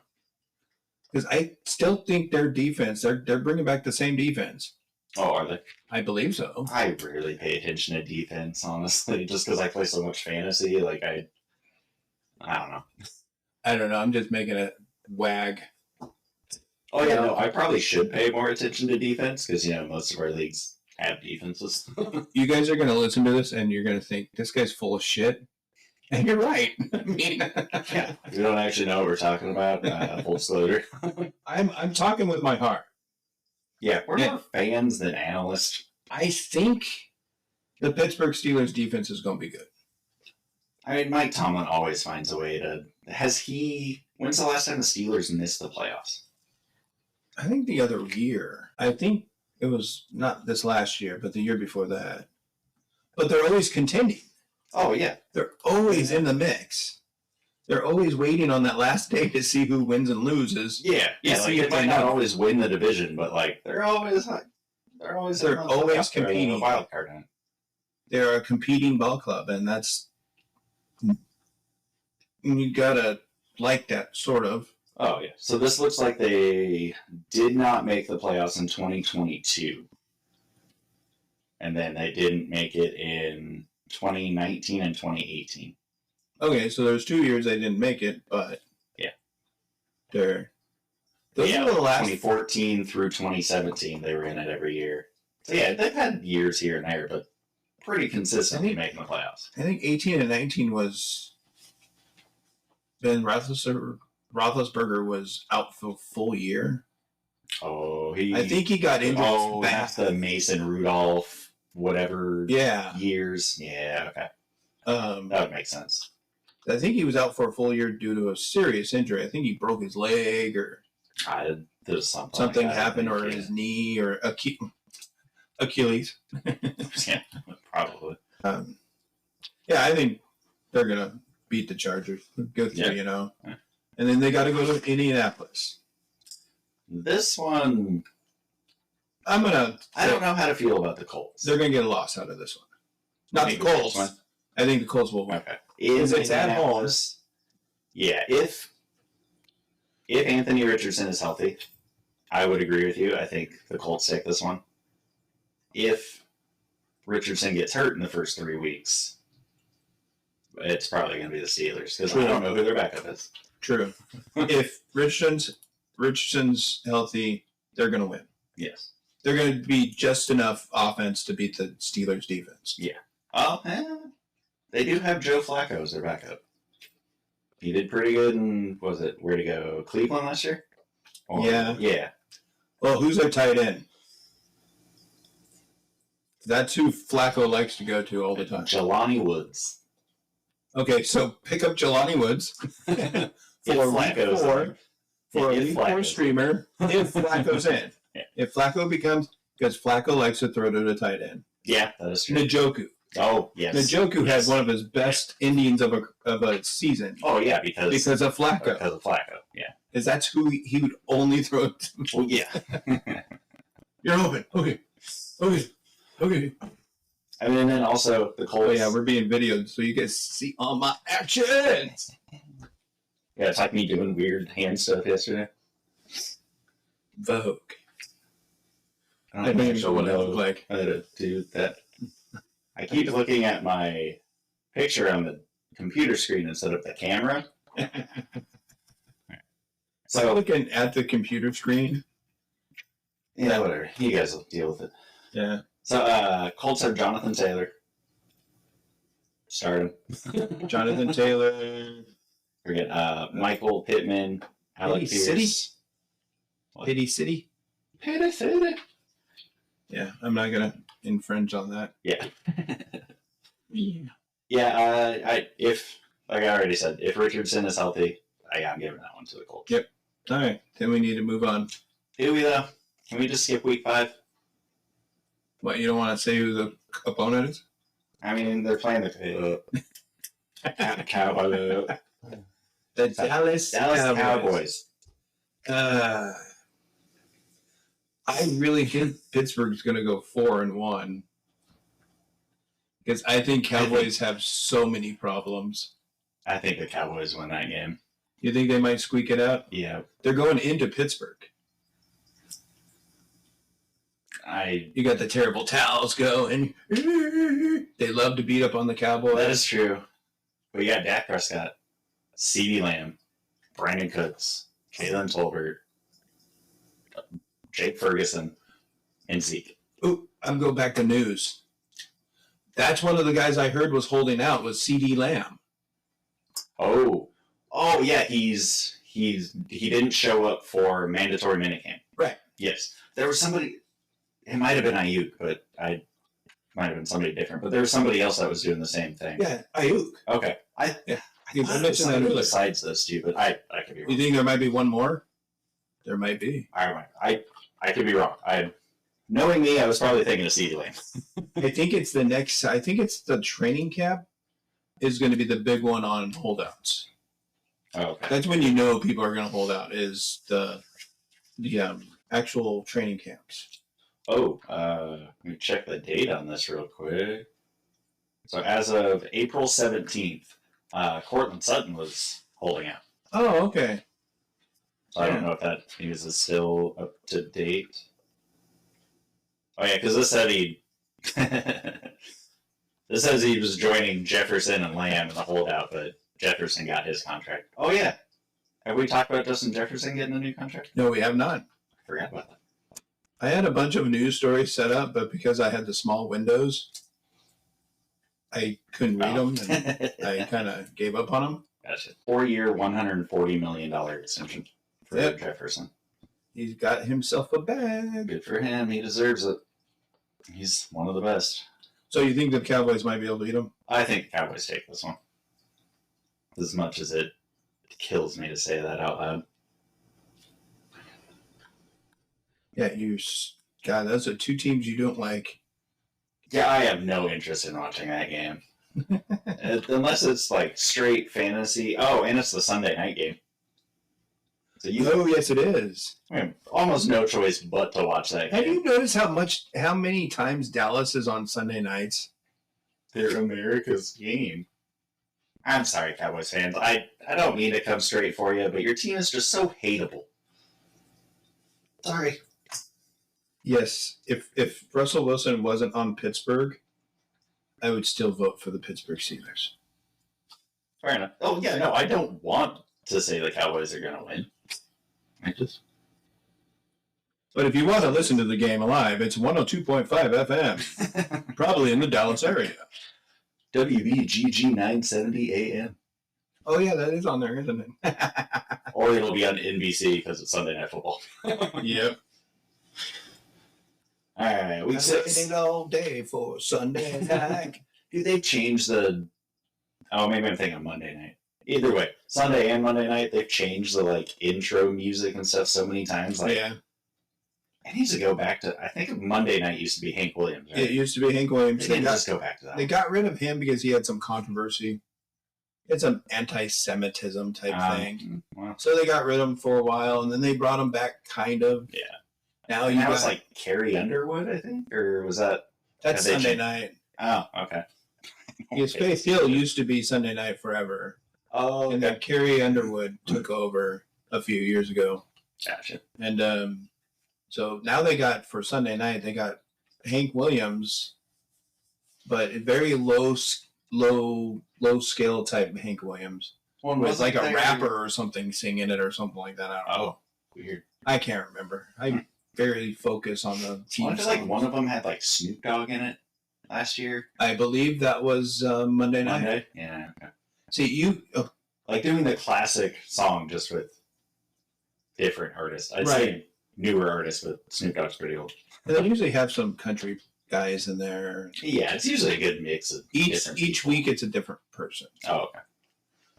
Because I still think their defense, they're bringing back the same defense. Oh, are they? I believe so. I rarely pay attention to defense, honestly, just because I play so much fantasy. Like, I don't know. I don't know. I'm just making a wag. Oh, yeah, no, I probably should pay more attention to defense because, most of our leagues have defenses. You guys are going to listen to this and you're going to think, this guy's full of shit. And you're right. I mean, yeah, we don't actually know what we're talking about. Full disclosure. I'm talking with my heart. Yeah, we're more fans than analysts. I think the Pittsburgh Steelers defense is going to be good. I mean, Mike Tomlin always finds a way to... When's the last time the Steelers missed the playoffs? I think the other year. I think it was not this last year, but the year before that. But they're always contending. Oh, yeah. They're always in the mix. They're always waiting on that last day to see who wins and loses. Yeah. They might not always win the division, but they're always competing. A wild card in. They're a competing ball club, and that's you gotta like that sort of. Oh yeah. So this looks like they did not make the playoffs in 2022, and then they didn't make it in 2019 and 2018. Okay, so there's 2 years they didn't make it, but yeah, those are the last 2014 through 2017. They were in it every year. So yeah, they've had years here and there, but pretty consistently making the playoffs. I think 18 and 19 was Ben Roethlisberger was out for a full year. Oh, I think he got injured. Oh, that's the Mason Rudolph, whatever. Yeah. Years. Yeah. Okay. That would make sense. I think he was out for a full year due to a serious injury. I think he broke his leg or there's something. Something happened, or his knee, or Achilles. Yeah, probably. Yeah, I think they're gonna beat the Chargers. Go through, Yeah. And then they got to go to Indianapolis. This one, I don't know how to feel about the Colts. They're gonna get a loss out of this one. Not the Colts. I think the Colts will win. Okay. If it's at home. Yeah, if Anthony Richardson is healthy, I would agree with you. I think the Colts take this one. If Richardson gets hurt in the first 3 weeks, it's probably going to be the Steelers because I don't know who their backup is. True. If Richardson's healthy, they're going to win. Yes. They're going to be just enough offense to beat the Steelers' defense. Yeah. Oh, they do have Joe Flacco as their backup. He did pretty good in, where'd he go? Cleveland last year? Yeah. Well, who's their tight end? That's who Flacco likes to go to all the time. Jelani Woods. Okay, so pick up Jelani Woods for a week 4 streamer if Flacco's in. Yeah. If Flacco because Flacco likes to throw to the tight end. Yeah, that is true. Njoku. Oh, yes. Njoku had one of his best endings of a season. Oh, yeah, because of Flacco. Because of Flacco, yeah. Because that's who he would only throw to. Well, yeah. You're open. Okay. I mean, and then also the Colts. Oh, yeah, we're being videoed, so you guys see all my actions. Yeah, it's like me doing weird hand stuff yesterday. Vogue. I don't even know what it looked like. How to do that. I keep looking at my picture on the computer screen instead of the camera. So looking at the computer screen. Yeah, whatever. You guys will deal with it. Yeah. So Colts have Jonathan Taylor. Start him. Jonathan Taylor. Forget Michael Pittman. Alec Pierce. Pity City. Pity City. Yeah, I'm not gonna infringe on that. Yeah. Yeah. If like I already said, if Richardson is healthy, I'm giving that one to the Colts. Yep. All right, then we need to move on. Do we though? Can we just skip week 5? What, you don't want to say who the opponent is? I mean, they're playing the Cowboys. The Dallas Cowboys. I really think Pittsburgh's going to go 4-1 because I think Cowboys have so many problems. I think the Cowboys win that game. You think they might squeak it out? Yeah. They're going into Pittsburgh. You got the terrible towels going. They love to beat up on the Cowboys. That is true. But you got Dak Prescott, CeeDee Lamb, Brandon Cooks, Jalen Tolbert. Jake Ferguson, and Zeke. Ooh, I'm going back to news. That's one of the guys I heard was holding out was C.D. Lamb. Oh yeah, he didn't show up for mandatory minicamp. Right. Yes, there was somebody. It might have been Ayuk, but I might have been somebody different. But there was somebody else that was doing the same thing. Yeah, Ayuk. Okay. I mentioned that besides those two, but I could be wrong. You think there might be one more? There might be. I could be wrong. Knowing me, I was probably thinking of CeeDee Lamb. I think it's the training camp is going to be the big one on holdouts. Oh, okay. That's when you know people are going to hold out is the actual training camps. Oh, let me check the date on this real quick. So as of April 17th, Cortland Sutton was holding out. Oh, okay. So I don't know if that news is still up to date. Oh yeah, because this said this says he was joining Jefferson and Lamb in the holdout, but Jefferson got his contract. Oh yeah, have we talked about Justin Jefferson getting a new contract? No, we have not. I forgot about that. I had a bunch of news stories set up, but because I had the small windows, I couldn't read them, and I kind of gave up on them. Gotcha. 4-year, $140 million extension for Jefferson. He's got himself a bag. Good for him. He deserves it. He's one of the best. So you think the Cowboys might be able to beat him? I think the Cowboys take this one. As much as it kills me to say that out loud. Yeah, God, those are two teams you don't like. Yeah, I have no interest in watching that game. Unless it's like straight fantasy. Oh, and it's the Sunday night game. So yes, it is. I have almost no choice but to watch that game. Have you noticed how many times Dallas is on Sunday nights? They're America's game. I'm sorry, Cowboys fans. I don't mean to come straight for you, but your team is just so hateable. Sorry. Yes, if Russell Wilson wasn't on Pittsburgh, I would still vote for the Pittsburgh Steelers. Fair enough. Oh, yeah, no, I don't want to say the Cowboys are going to win. But if you want to listen to the game live, it's 102.5 FM, probably in the Dallas area. WBGG 970 AM. Oh, yeah, that is on there, isn't it? Or it'll be on NBC because it's Sunday Night Football. Yep. All right, week 6. Waiting all day for Sunday night. Do they change the... Oh, maybe I'm thinking Monday night. Either way, Sunday and Monday night, they've changed the intro music and stuff so many times. Yeah. It needs to go back to... I think Monday night used to be Hank Williams, right? It used to be Hank Williams. They just go back to that. They got rid of him because he had some controversy. It's an anti-Semitism type thing. Well, so they got rid of him for a while, and then they brought him back, kind of. Yeah. Now that was Carrie Underwood, I think? Or was that... That's Sunday night. Oh, okay. Because Faith Hill used to be Sunday night forever. Oh, okay. And then Carrie Underwood took over a few years ago. Gotcha. And so now they got, for Sunday night, they got Hank Williams, but very low scale type Hank Williams. One was like a rapper or something singing it or something like that. I don't know. Weird. I can't remember. I very focus on the team. I feel like one of them had Snoop Dogg in it last year. I believe that was Monday night. Monday? Yeah. Okay. See, you... doing the classic song just with different artists. I'd say newer artists, but Snoop Dogg's pretty old. They usually have some country guys in there. Yeah, it's usually a good mix of each week it's a different person. Oh, okay.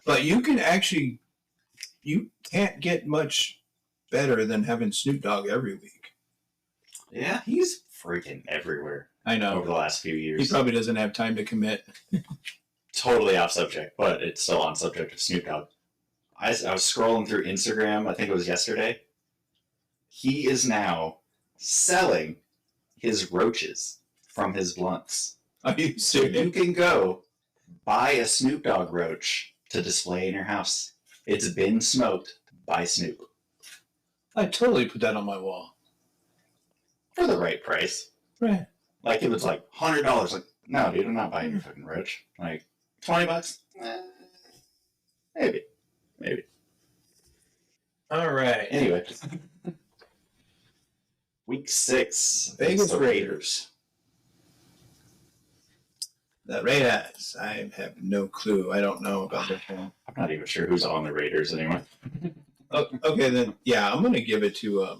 But you can't get much better than having Snoop Dogg every week. Yeah, he's freaking everywhere. I know. Over the last few years. He probably doesn't have time to commit. Totally off subject, but it's still on subject of Snoop Dogg. I was scrolling through Instagram, I think it was yesterday. He is now selling his roaches from his blunts. Are you So serious? you can go buy a Snoop Dogg roach to display in your house. It's been smoked by Snoop. I totally put that on my wall. For the right price. Right. If it's $100, no, dude, I'm not buying your fucking roach. $20? Maybe. All right. Anyway. Week 6. Vegas the Raiders. The Raiders. I have no clue. I don't know about this one. I'm not even sure who's on the Raiders anymore. Oh, okay, then, yeah, I'm going to give it to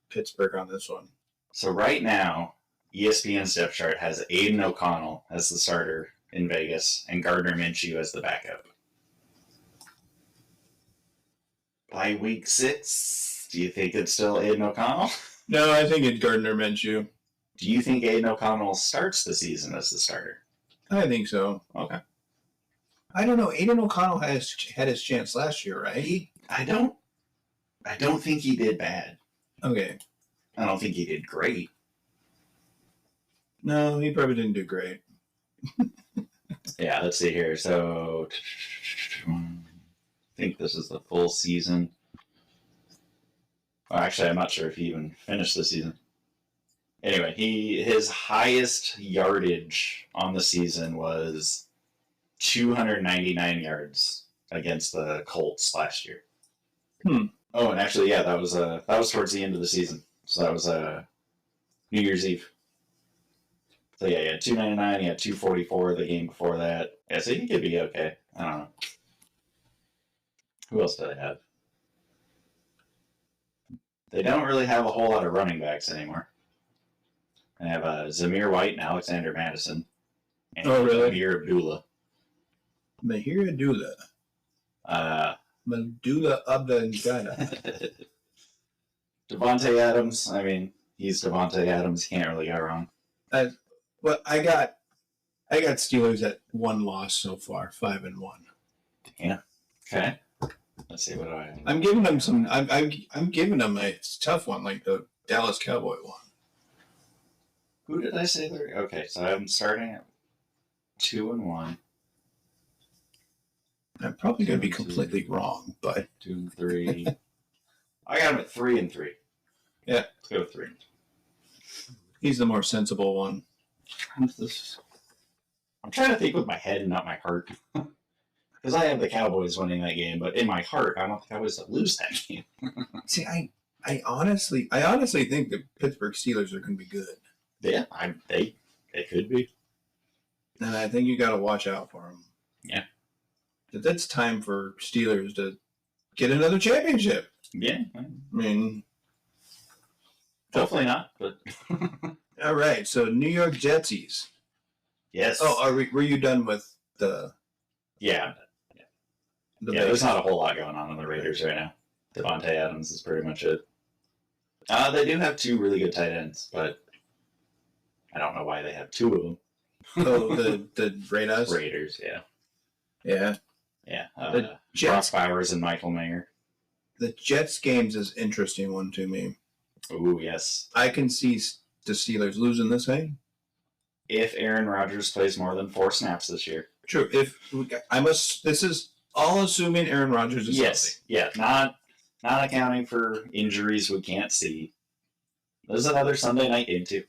Pittsburgh on this one. So right now, ESPN's depth chart has Aiden O'Connell as the starter in Vegas and Gardner Minshew as the backup. By week 6, do you think it's still Aiden O'Connell? No, I think it's Gardner Minshew. Do you think Aiden O'Connell starts the season as the starter? I think so. Okay. I don't know. Aiden O'Connell had his chance last year, right? I don't think he did bad. Okay. I don't think he did great. No, he probably didn't do great. Yeah, let's see here. So, I think this is the full season. Well, actually, I'm not sure if he even finished the season. Anyway, his highest yardage on the season was 299 yards against the Colts last year. Oh, and actually, yeah, that was towards the end of the season. So that was New Year's Eve. So yeah, he had 299, he had 244 the game before that. Yeah, so he could be okay. I don't know. Who else do they have? They don't really have a whole lot of running backs anymore. They have Zamir White and Alexander Madison. And Oh, really? Amir Abdullah. Mahir Abdullah. Medulla oblongata. Devontae Adams. I mean, he's Devontae Adams. Can't really go wrong. Well, I got Steelers at 1 loss so far, 5-1. Yeah. Okay. Let's see what do I have. I'm giving them some. I'm giving them a tough one, like the Dallas Cowboy one. Who did I say there? Okay, so I'm starting at 2-1. I'm probably going to be completely wrong, but 2, 3. I got him at 3-3. Yeah, let's go with 3. He's the more sensible one. I'm trying to think with my head and not my heart. Because I have the Cowboys winning that game, but in my heart, I want the Cowboys to lose that game. See, I honestly think the Pittsburgh Steelers are going to be good. Yeah, they could be. And I think you got to watch out for them. Yeah. That's time for Steelers to get another championship. Yeah. I mean, hopefully not, but. All right, so New York Jetsies. Yes. Oh, were you done with the... Yeah. There's not a whole lot going on in the Raiders right now. Devontae Adams is pretty much it. They do have 2 really good tight ends, but I don't know why they have 2 of them. Oh, the Raiders? Raiders, yeah. Yeah. Yeah. The Jets. Brock Bowers and Michael Mayer. The Jets games is an interesting one to me. Ooh, yes. I can see the Steelers losing this game. If Aaron Rodgers plays more than 4 snaps this year. True. This is all assuming Aaron Rodgers is healthy. Yeah, not accounting for injuries we can't see. There's another Sunday night game too.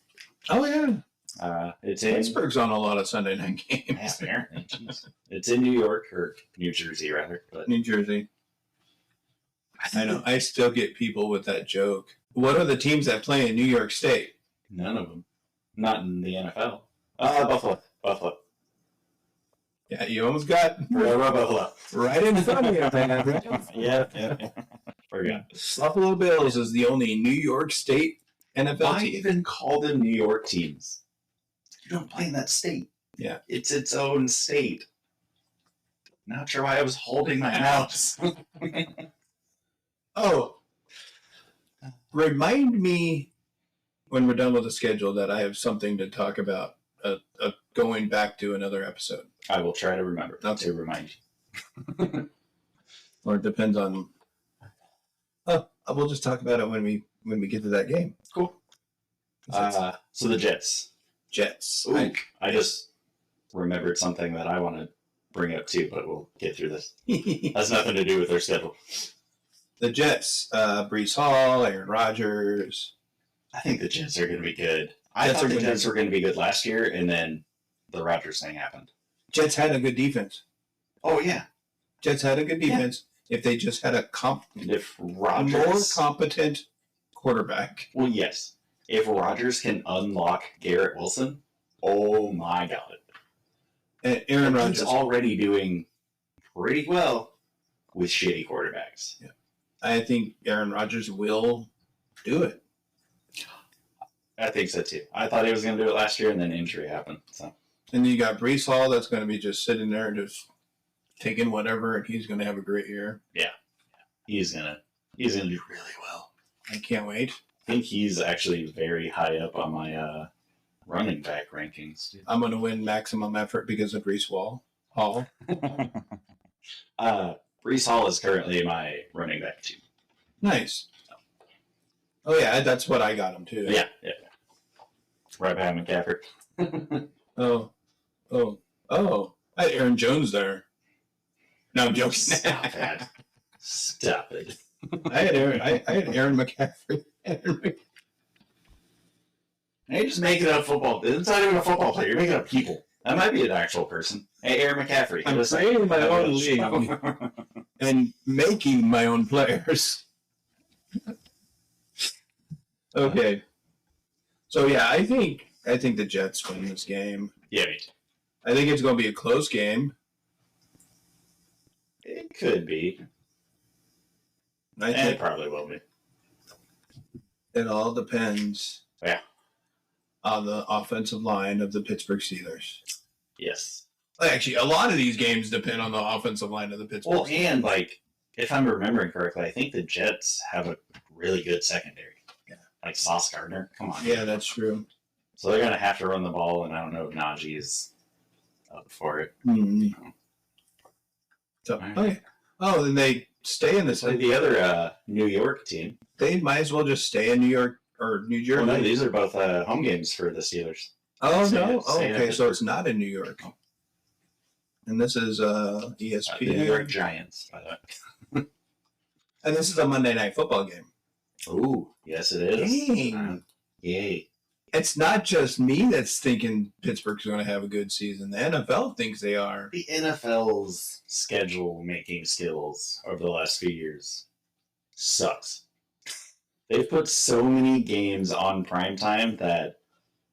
Oh yeah. Pittsburgh's on a lot of Sunday night games. Yeah, it's in New York, or New Jersey rather. But New Jersey. I know. I still get people with that joke. What are the teams that play in New York State? None of them. Not in the NFL. Buffalo. Yeah, you almost got Buffalo. Right in front of you, man. Yeah. Forgot. Buffalo Bills is the only New York State NFL Why team. even call them New York teams? You don't play in that state. Yeah. It's its own state. Not sure why I was holding my mouse. Oh. Remind me when we're done with the schedule that I have something to talk about going back to another episode. I will try to remember to remind you. Or it depends on... Oh, we'll just talk about it when we get to that game. Cool. So the Jets. Ooh, I just remembered something that I want to bring up too, but we'll get through this. Has nothing to do with their schedule. The Jets, Breece Hall, Aaron Rodgers. I think the Jets are going to be good. I thought the Jets were going to be good last year, and then the Rodgers thing happened. Jets had a good defense. Oh, yeah. Jets had a good defense. Yeah. If they just had a more competent quarterback. Well, yes. If Rodgers can unlock Garrett Wilson, oh my God. And Aaron Rodgers is already doing pretty well with shitty quarterbacks. Yeah. I think Aaron Rodgers will do it. I think so too. I thought he was going to do it last year, and then injury happened. So. And then you got Brees Hall that's going to be just sitting there just taking whatever, and he's going to have a great year. Yeah. He's gonna do really well. I can't wait. I think he's actually very high up on my running back rankings. Too. I'm going to win maximum effort because of Brees Hall. Brees Hall is currently my running back too. Nice. Oh yeah, that's what I got him too. Yeah. Right behind McCaffrey. Oh. I had Aaron Jones there. No, I'm joking. Stop it. I had Aaron McCaffrey. Now you're just making up football. It's not even a football player. You're making up people. That might be an actual person. Hey, Aaron McCaffrey. I'm creating my own league and making my own players. Okay. So yeah, I think the Jets win this game. Yeah, me too. I think it's going to be a close game. It could be. It probably will be. It all depends. Yeah. On the offensive line of the Pittsburgh Steelers. Yes. Actually, a lot of these games depend on the offensive line of the Pittsburgh Steelers. And, if I'm remembering correctly, I think the Jets have a really good secondary. Yeah. Like Sauce Gardner. Come on. Yeah, that's true. So they're going to have to run the ball, and I don't know if Najee is up for it. Mm-hmm. So, okay. Oh, then they stay in this. Like the other New York team. They might as well just stay in New York or New Jersey. Well, no, these are both home games for the Steelers. Oh, no? Okay, so it's not in New York. And this is ESPN. The New York Giants, by the way. And this is a Monday Night Football game. Ooh, yes it is. Dang. Yay. It's not just me that's thinking Pittsburgh's going to have a good season. The NFL thinks they are. The NFL's schedule-making skills over the last few years sucks. They've put so many games on primetime that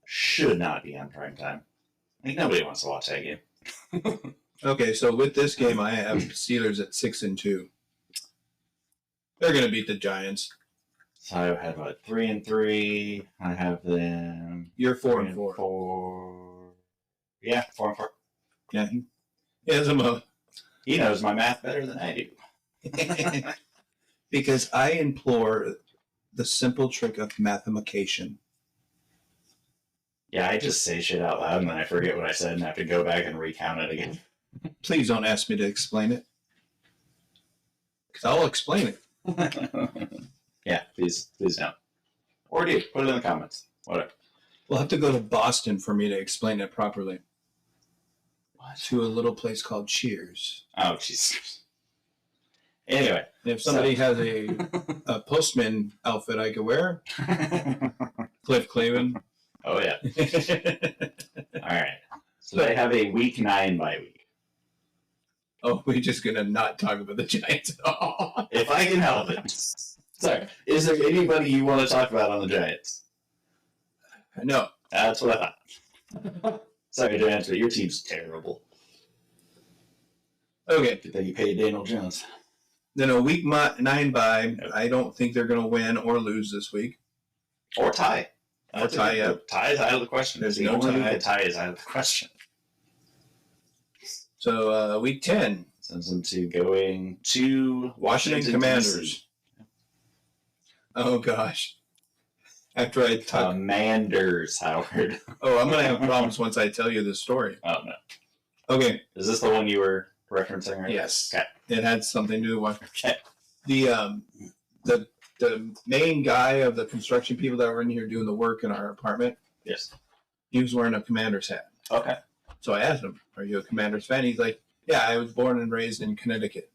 should not be on primetime. I think nobody wants to watch that game. Okay, so with this game, I have Steelers at 6-2. They're going to beat the Giants. So I have 3-3. I have them. You're 4-4. 4. Yeah, 4-4. Yeah, he has a He knows my math better than I do. Because I implore the simple trick of mathematication. Yeah, I just say shit out loud and then I forget what I said and have to go back and recount it again. Please don't ask me to explain it. Because I'll explain it. Yeah, please don't. Or do. Put it in the comments. Whatever. We'll have to go to Boston for me to explain it properly. What? To a little place called Cheers. Oh, jeez. Anyway. If somebody has a postman outfit I could wear, Cliff Clavin. Oh, yeah. All right. So they have a week 9 bye week. Oh, we're just going to not talk about the Giants at all. If I can help it. Sorry. Is there anybody you want to talk about on the Giants? No. That's what I thought. Sorry, Giants, but your team's terrible. Okay. Good thing you paid Daniel Jones. Then a week 9 bye. Yep. I don't think they're going to win or lose this week. Or tie. Or tie, yeah. Tie is out of the question. There's no tie. Tie is out of the question. So, week 10. Sends them to going to Washington Commanders. Oh, gosh. After I talk. Commanders, Howard. Oh, I'm going to have problems once I tell you this story. Oh, no. Okay. Is this the one you were referencing right Yes. Okay. It had something to do with okay. The main guy of the construction people that were in here doing the work in our apartment. Yes. He was wearing a Commanders hat. Okay. So I asked him, "Are you a Commanders fan?" He's like, "Yeah, I was born and raised in Connecticut."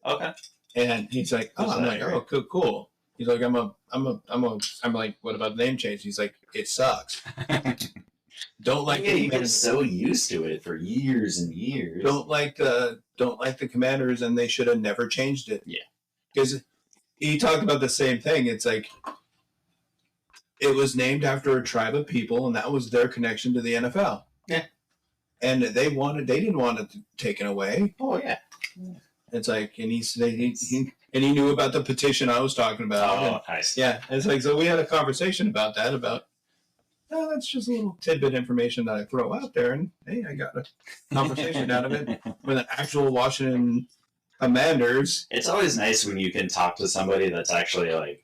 Okay. And he's like, "Oh," I'm like, "Oh, cool." He's like, I'm like, "What about the name change?" He's like, "It sucks." Don't like. Yeah, you've been so used to it for years and years. Don't like the Commanders, and they should have never changed it. Yeah. Because he talked about the same thing. It's like, it was named after a tribe of people, and that was their connection to the NFL. Yeah. And they didn't want it taken away. Oh yeah. It's like, and he knew about the petition I was talking about. Oh, and, nice. yeah. It's like, so we had a conversation about that, that's just a little tidbit information that I throw out there, and hey, I got a conversation out of it with an actual Washington Commanders. It's always nice when you can talk to somebody that's actually like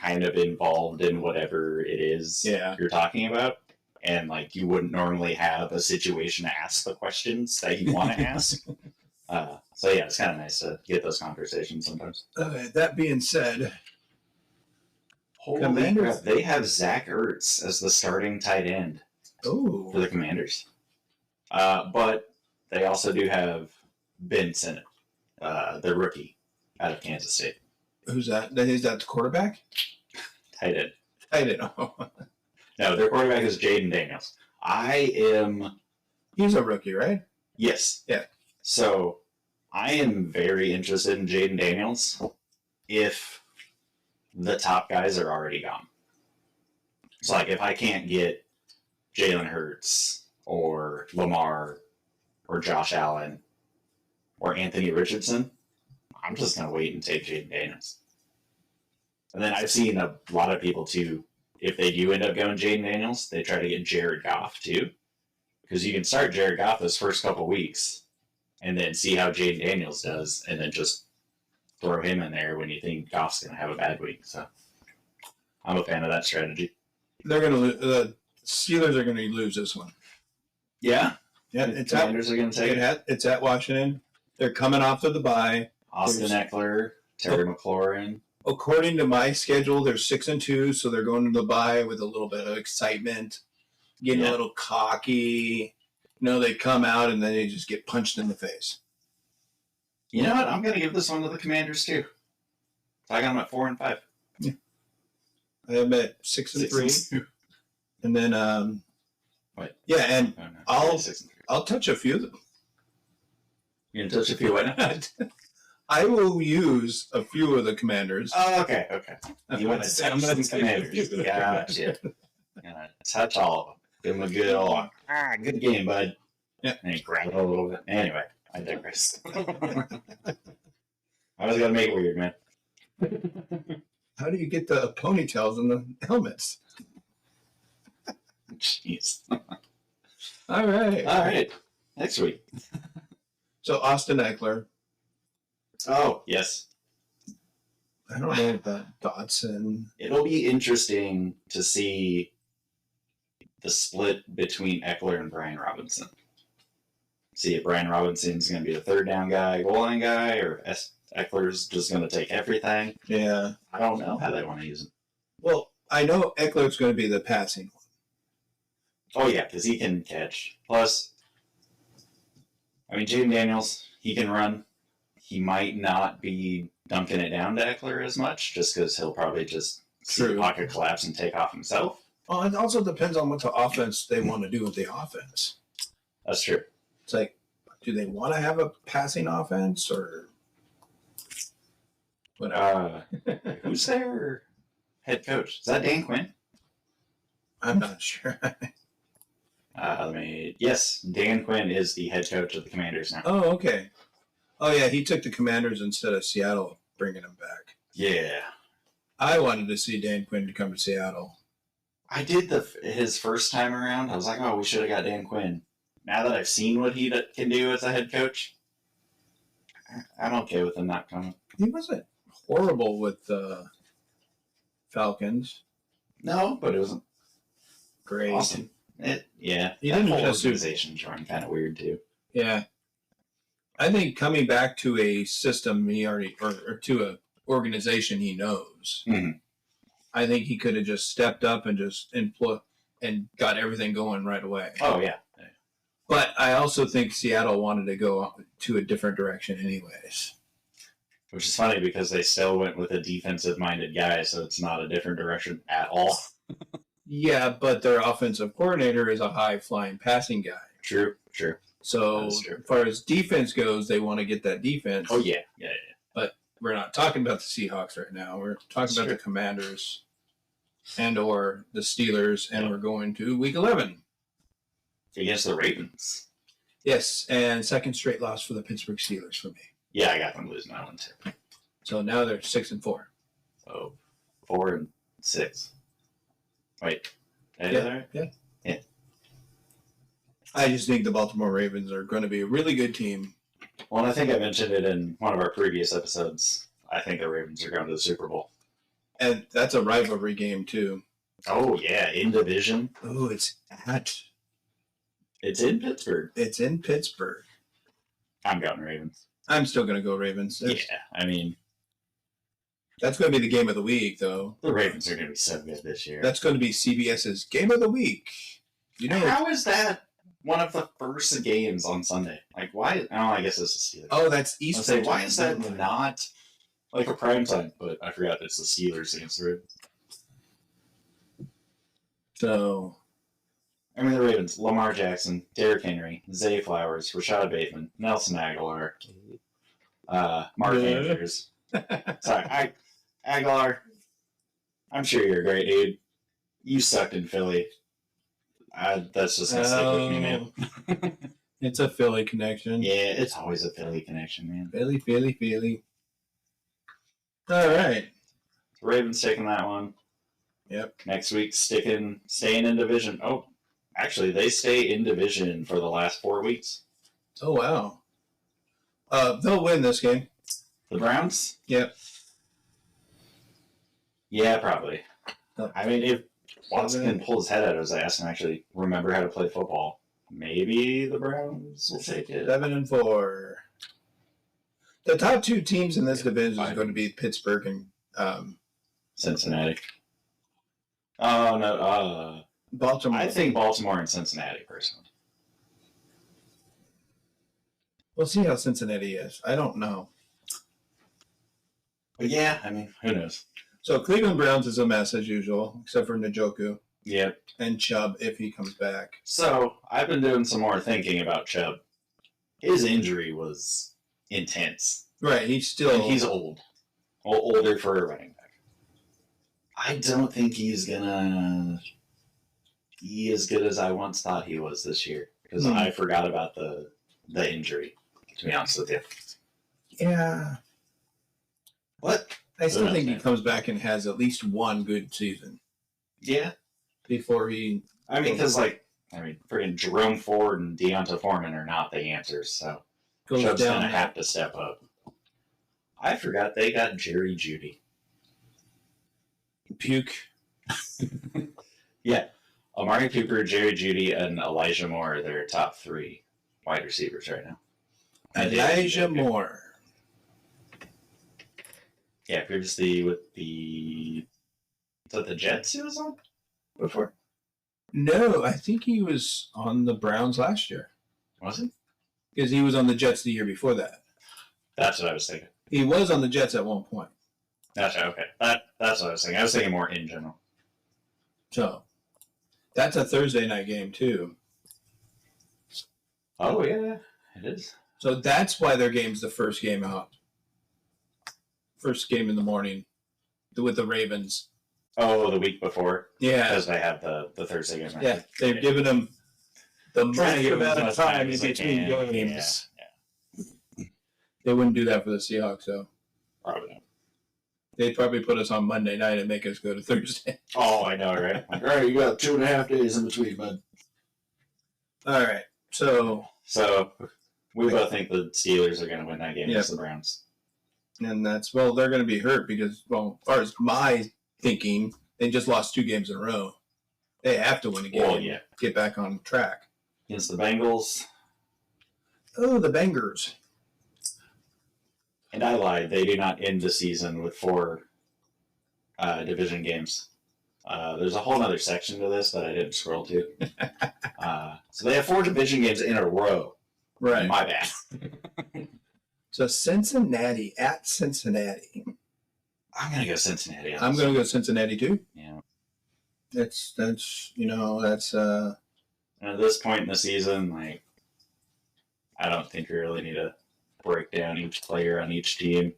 kind of involved in whatever it is you're talking about, and like you wouldn't normally have a situation to ask the questions that you want to ask. So yeah, it's kind of nice to get those conversations sometimes. That being said, holy crap, they have Zach Ertz as the starting tight end for the Commanders. But they also do have Ben Sinnott, the rookie out of Kansas State. Who's that? Is that the quarterback? Tight end. Tight end. No, their quarterback is Jaden Daniels. He's a rookie, right? Yes. Yeah. So I am very interested in Jaden Daniels if the top guys are already gone. So, like, if I can't get Jalen Hurts or Lamar or Josh Allen or Anthony Richardson, I'm just going to wait and take Jaden Daniels. And then I've seen a lot of people, too, if they do end up going Jaden Daniels, they try to get Jared Goff, too. Because you can start Jared Goff those first couple weeks and then see how Jaden Daniels does, and then just throw him in there when you think Goff's going to have a bad week. So I'm a fan of that strategy. They're going to lose. The Steelers are going to lose this one. Yeah? Yeah, the Commanders are going to take it. It's at Washington. They're coming off of the bye. Austin Eckler, Terry McLaurin. According to my schedule, they're 6-2, so they're going to the bye with a little bit of excitement, getting a little cocky. They come out and then they just get punched in the face. You know what? I'm going to give this one to the Commanders, too. So I got them at 4-5. Yeah. I have them at 6-3. And then, what? Yeah, and I'll touch a few of them. You're going to touch a few? Why not? I will use a few of the Commanders. Oh, okay. You want to touch the Commanders. Gotcha. Touch all of them. Give them a good old, good game, bud. Yeah. And you grab it a little bit. Anyway, I digress. I was going to make it weird, man. How do you get the ponytails and the helmets? Jeez. All right. Next week. So, Austin Eckler. Oh, yes. I don't know about Dotson. It'll be interesting to see the split between Eckler and Brian Robinson. See if Brian Robinson's going to be the third down guy, goal line guy, or Eckler's just going to take everything. Yeah. I don't know how they want to use him. Well, I know Eckler's going to be the passing one. Oh, yeah, because he can catch. Plus, Jaden Daniels, he can run. He might not be dunking it down to Eckler as much, just because he'll probably just see the pocket collapse and take off himself. Well, it also depends on what the offense they want to do with the offense. That's true. It's like, do they want to have a passing offense or whatever? Who's their head coach? Is that Dan Quinn? I'm not sure. Yes, Dan Quinn is the head coach of the Commanders now. Oh, okay. Oh, yeah, he took the Commanders instead of Seattle, bringing them back. Yeah. I wanted to see Dan Quinn to come to Seattle. I did his first time around. I was like, oh, we should have got Dan Quinn. Now that I've seen what he can do as a head coach, I'm okay with him not coming. He wasn't horrible with the Falcons. No, but it wasn't great. Awesome. He didn't whole just organization's run kind of weird too. Yeah. I think coming back to a system or to an organization he knows, I think he could have just stepped up and just and got everything going right away. Oh, yeah. But I also think Seattle wanted to go to a different direction anyways. Which is funny because they still went with a defensive-minded guy, so it's not a different direction at all. Yeah, but their offensive coordinator is a high-flying passing guy. True. So as far as defense goes, they want to get that defense. Oh, yeah. But we're not talking about the Seahawks right now. We're talking about the Commanders. and or the Steelers, and we're going to Week 11 against the Ravens. Yes, and second straight loss for the Pittsburgh Steelers for me. Yeah, I got them losing that one too. So now they're 6-4. Oh, 4-6. Wait, Yeah. I just think the Baltimore Ravens are going to be a really good team. Well, and I think I mentioned it in one of our previous episodes. I think the Ravens are going to the Super Bowl. And that's a rivalry game, too. Oh, yeah, in division. Oh, it's in Pittsburgh. It's in Pittsburgh. I'm going Ravens. I'm still going to go Ravens. Yeah, I mean... That's going to be the game of the week, though. The Ravens are going to be so good this year. That's going to be CBS's game of the week. You know, how is that one of the first games on Sunday? Like, why? Oh, I guess it's the Steelers. Oh, that's Easter. Say, why is that not like a prime time? But I forgot it's the Steelers against the Ravens. So, I mean, the Ravens: Lamar Jackson, Derrick Henry, Zay Flowers, Rashad Bateman, Nelson Aguilar, Mark Andrews. Sorry, Aguilar. I'm sure you're a great dude. You sucked in Philly. That's just gonna stick with me, man. It's a Philly connection. Yeah, it's always a Philly connection, man. Philly. All right. The Ravens taking that one. Yep. Next week, staying in division. Oh, actually, they stay in division for the last 4 weeks. Oh, wow. They'll win this game. The Browns? Yep. Yeah, probably. I mean, if Watson can pull his head out of his ass and actually remember how to play football, maybe the Browns will take it. 7-4. The top two teams in this division is going to be Pittsburgh and Cincinnati. Oh, no. Baltimore. I think Baltimore and Cincinnati, personally. We'll see how Cincinnati is. I don't know. But yeah, I mean, who knows? So Cleveland Browns is a mess as usual, except for Njoku. Yep. And Chubb if he comes back. So I've been doing some more thinking about Chubb. His injury was intense. Right, he's old. Older for a running back. I don't think he's gonna be as good as I once thought he was this year. Because I forgot about the injury, to be honest with you. Yeah. What? I still think he comes back and has at least one good season. Yeah. Before he... I mean, because, freaking Jerome Ford and Deonta Foreman are not the answers, so Chubb's going to have to step up. I forgot they got Jerry Jeudy. Puke. Yeah. Amari Cooper, Jerry Jeudy, and Elijah Moore are their top 3 wide receivers right now. Elijah Moore. Yeah, previously with the... Is that the Jets he was on before? No, I think he was on the Browns last year. Was he? Because he was on the Jets the year before that. That's what I was thinking. He was on the Jets at one point. Gotcha, okay. That's what I was thinking. I was thinking more in general. So, that's a Thursday night game, too. Oh, yeah, it is. So that's why their game's the first game out. First game in the morning with the Ravens. Oh, the week before? Yeah. Because they have the Thursday game. Right? Yeah, they've given them the most amount of time in as they between can. games. Yeah. They wouldn't do that for the Seahawks, though. Probably not. They'd probably put us on Monday night and make us go to Thursday. Oh, I know, right? All right, you got 2.5 days in between, bud. All right, so we both think the Steelers are going to win that game against the Browns. And that's, they're going to be hurt because, as far as my thinking, they just lost 2 games in a row. They have to win a game get back on track. Against the Bengals. Oh, the Bengals. And I lied. They do not end the season with 4 division games. There's a whole other section to this that I didn't scroll to. So they have 4 division games in a row. Right. My bad. So Cincinnati at Cincinnati. I'm going to go Cincinnati. I'm going to go Cincinnati too. Yeah. That's at this point in the season, I don't think we really need to break down each player on each team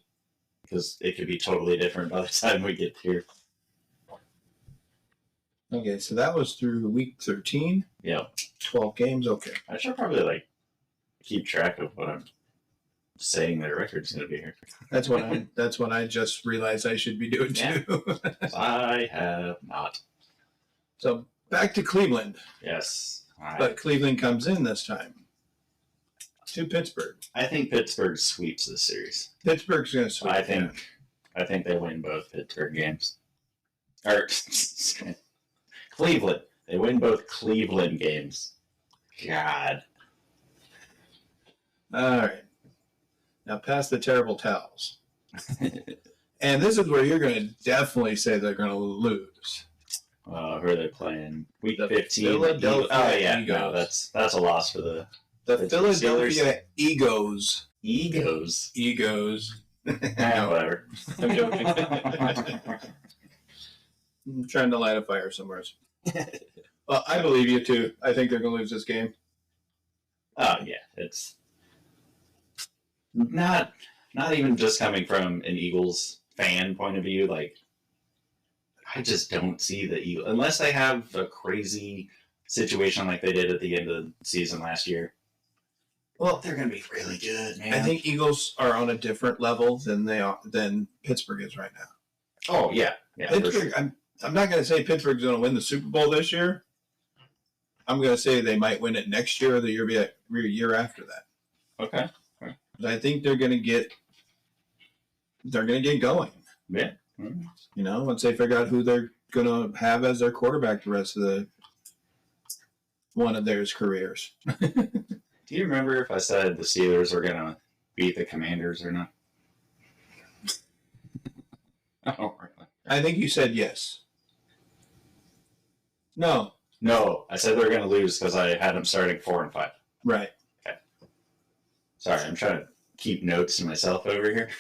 because it could be totally different by the time we get here. Okay, so that was through week 13. Yeah. 12 games. Okay. I should probably keep track of what I'm saying their record's going to be here. That's what I just realized I should be doing too. I have not. So back to Cleveland. Yes. But Cleveland comes in this time to Pittsburgh. I think Pittsburgh sweeps this series. Pittsburgh's going to sweep. I think they win both Pittsburgh games. Or Cleveland. They win both Cleveland games. God. All right. Now pass the terrible towels. And this is where you're going to definitely say they're going to lose. Who are they playing? Week The 15. Philadelphia Eagles. No, that's a loss for the Philadelphia Egos. Egos. Whatever. I'm joking. I'm trying to light a fire somewhere. Well, I believe you too. I think they're going to lose this game. Oh yeah, it's not even just coming from an Eagles fan point of view. I just don't see the Eagles unless they have a crazy situation like they did at the end of the season last year. Well, they're going to be really good, man. I think Eagles are on a different level than Pittsburgh is right now. Oh yeah. Pittsburgh. Sure. I'm not going to say Pittsburgh's going to win the Super Bowl this year. I'm going to say they might win it next year or the year after that. Okay. I think they're going to get going. Yeah. Mm-hmm. Once they figure out who they're going to have as their quarterback the rest of one of their careers. Do you remember if I said the Steelers were going to beat the Commanders or not? Oh, really? I think you said yes. No, I said they were going to lose because I had them starting 4-5. Right. Okay. Sorry, I'm trying to keep notes to myself over here.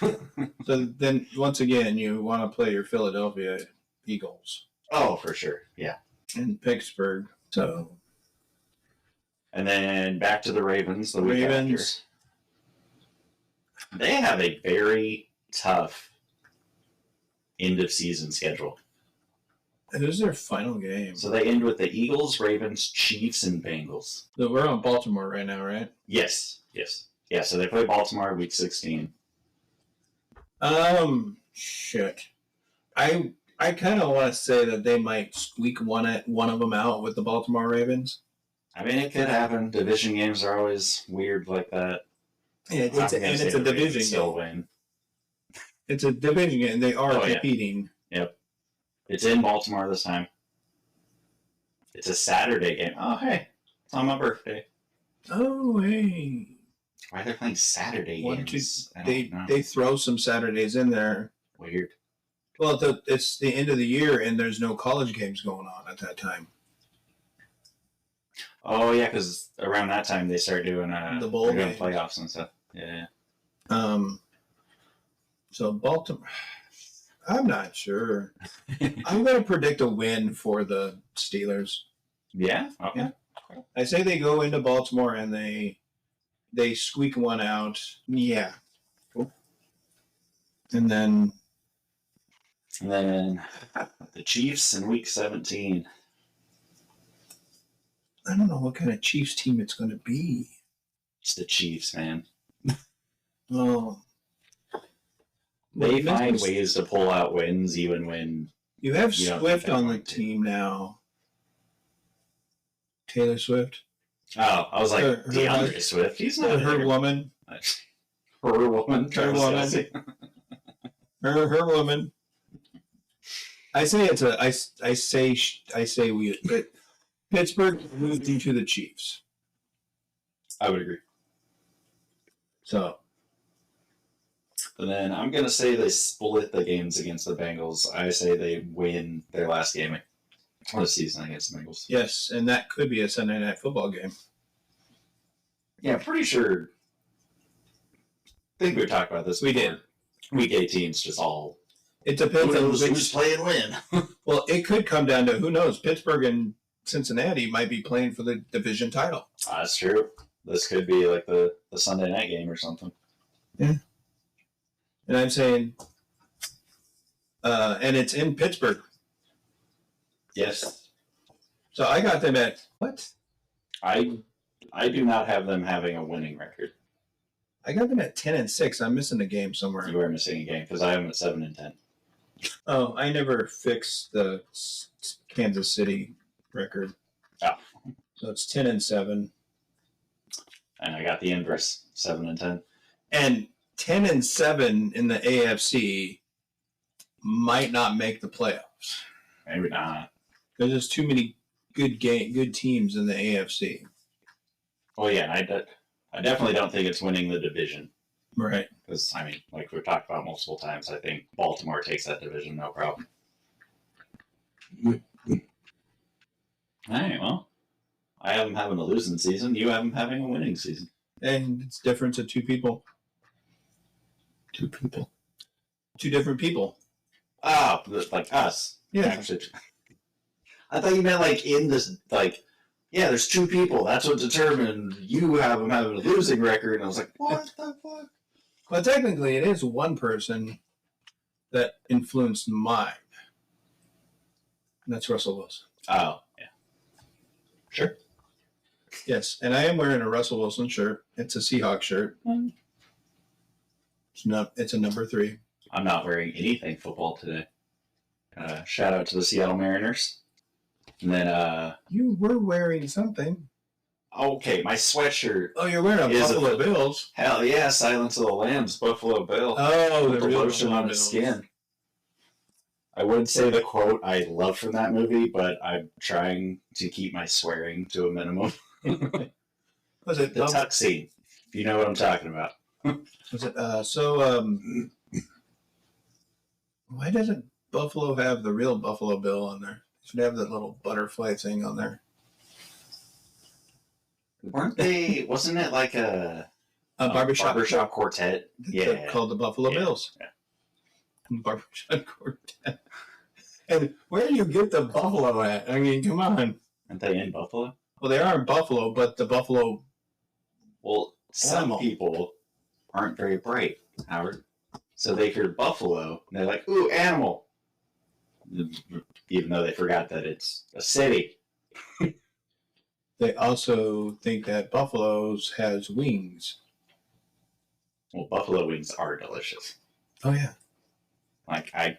So then, once again, you want to play your Philadelphia Eagles. Oh, for sure. Yeah. In Pittsburgh. So. And then back to the Ravens. The Ravens. They have a very tough end of season schedule. It is their final game. So they end with the Eagles, Ravens, Chiefs, and Bengals. So we're on Baltimore right now, right? Yes. Yeah, so they play Baltimore week 16. Shit. I kind of want to say that they might squeak one of them out with the Baltimore Ravens. I mean, it could happen. Division games are always weird like that. Yeah, it's a division game. Win. It's a division game. They are competing. Yeah. Yep. It's in Baltimore this time. It's a Saturday game. Oh, hey. It's on my birthday. Oh, hey. Why are they playing Saturday games? They throw some Saturdays in there. Weird. Well, it's the end of the year, and there's no college games going on at that time. Oh, yeah, because around that time they start doing the bowl games. Playoffs and stuff. Yeah. So Baltimore, I'm not sure. I'm going to predict a win for the Steelers. Yeah? Okay. Yeah. I say they go into Baltimore and they squeak one out. Yeah. Cool. And then the Chiefs in week 17. I don't know what kind of Chiefs team it's going to be. It's the Chiefs, man. Oh. They find ways to pull out wins even when... You have Swift on the team now. Taylor Swift. Oh, I was like, DeAndre Swift. He's not her woman. Her woman. Her woman. Her woman. I say it's a. I say we. But Pittsburgh losing to the Chiefs. I would agree. So. And then I'm gonna say they split the games against the Bengals. I say they win their last game of the season against the Bengals. Yes, and that could be a Sunday Night Football game. Yeah, pretty sure. I think we talked about this. We did. Week 18's just all. It depends on who's playing when. Well, it could come down to who knows. Pittsburgh and Cincinnati might be playing for the division title. That's true. This could be like the Sunday night game or something. Yeah. And I'm saying, and it's in Pittsburgh. Yes. So I got them at what? I do not have them having a winning record. I got them at 10-6. I'm missing a game somewhere. You are missing a game because I have them at 7-10. Oh, I never fixed the Kansas City record. Oh. So it's 10-7. And I got the inverse, 7-10. And 10-7 in the AFC might not make the playoffs. Maybe not. Because there's too many good teams in the AFC. Oh yeah, and I definitely don't think it's winning the division. Right. Because, I mean, like we've talked about multiple times, I think Baltimore takes that division, no problem. All right, well, I have them having a losing season. You have them having a winning season. And it's difference of two people. Two different people. Ah, like us. Yeah. Actually, I thought you meant like in this, like, yeah, there's two people. That's what determined you have them having a losing record. And I was like, what the fuck? Well, technically, it is one person that influenced mine. And that's Russell Wilson. Oh, yeah. Sure. Yes, and I am wearing a Russell Wilson shirt. It's a Seahawks shirt. It's a number 3. I'm not wearing anything football today. Shout out to the Seattle Mariners. And then, You were wearing something. okay, my sweatshirt. Oh, you're wearing a Buffalo Bills. Hell yeah, Silence of the Lambs, Buffalo Bill. Oh, the real lotion Buffalo on his Bills. skin. I would say the quote I love from that movie, but I'm trying to keep my swearing to a minimum. Was it The tuck scene, if you know what I'm talking about. Was it why doesn't Buffalo have the real Buffalo Bill on there? It should have that little butterfly thing on there. Weren't they? Wasn't it like a barbershop quartet? Yeah, called the Buffalo Bills. Yeah. Barbershop quartet. And where do you get the Buffalo at? I mean, come on. Aren't they in Buffalo? Well, they are in Buffalo, but the Buffalo. Well, some Animal. people aren't very bright, Howard. So they hear buffalo, and they're like, ooh, animal. Even though they forgot that it's a city. They also think that buffaloes has wings. Well, buffalo wings are delicious. Oh yeah, Like I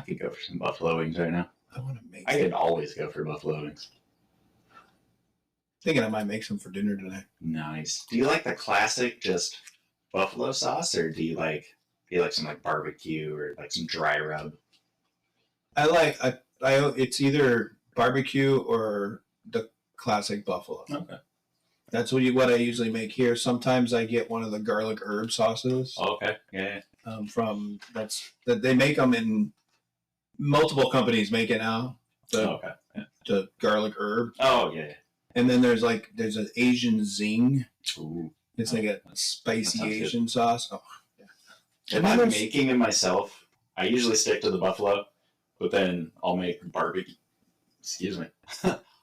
could go for some buffalo wings right now. I want to make. I could always go for buffalo wings. Thinking I might make some for dinner tonight. Nice. Do you like the classic just buffalo sauce, or do you like some like barbecue or like some dry rub? I like it's either barbecue or the classic buffalo. Okay. That's what I usually make here. Sometimes I get one of the garlic herb sauces. Oh, okay. Yeah. That they make them in multiple companies make it now. Okay. Yeah. The garlic herb. Oh yeah. And then there's an Asian zing. Ooh. It's like a spicy That sounds Asian sauce. Oh, yeah. If I'm making it myself, I usually stick to the buffalo, but then I'll make barbecue. Excuse me.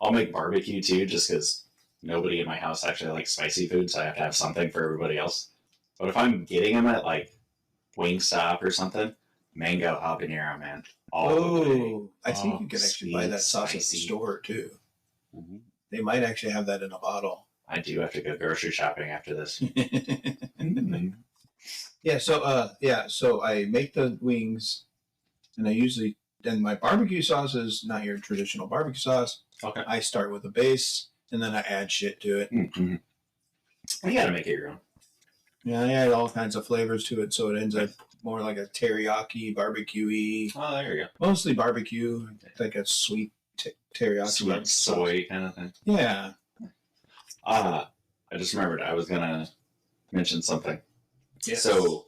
I'll make barbecue too, just because nobody in my house actually likes spicy food, so I have to have something for everybody else. But if I'm getting them at like Wingstop or something, mango habanero, man. I think you can actually buy that sauce at the store too. Mm-hmm. They might actually have that in a bottle. I do have to go grocery shopping after this. Mm-hmm. Yeah, so I make the wings, and then my barbecue sauce is not your traditional barbecue sauce. Okay. I start with a base, and then I add shit to it. Mm-hmm. You gotta make it your own. Yeah, I add all kinds of flavors to it, so it ends up more like a teriyaki, barbecue-y. Oh, there you go. Mostly barbecue, like a sweet teriyaki. Sweet soy kind of thing. Yeah. I just remembered I was gonna mention something. Yes. So,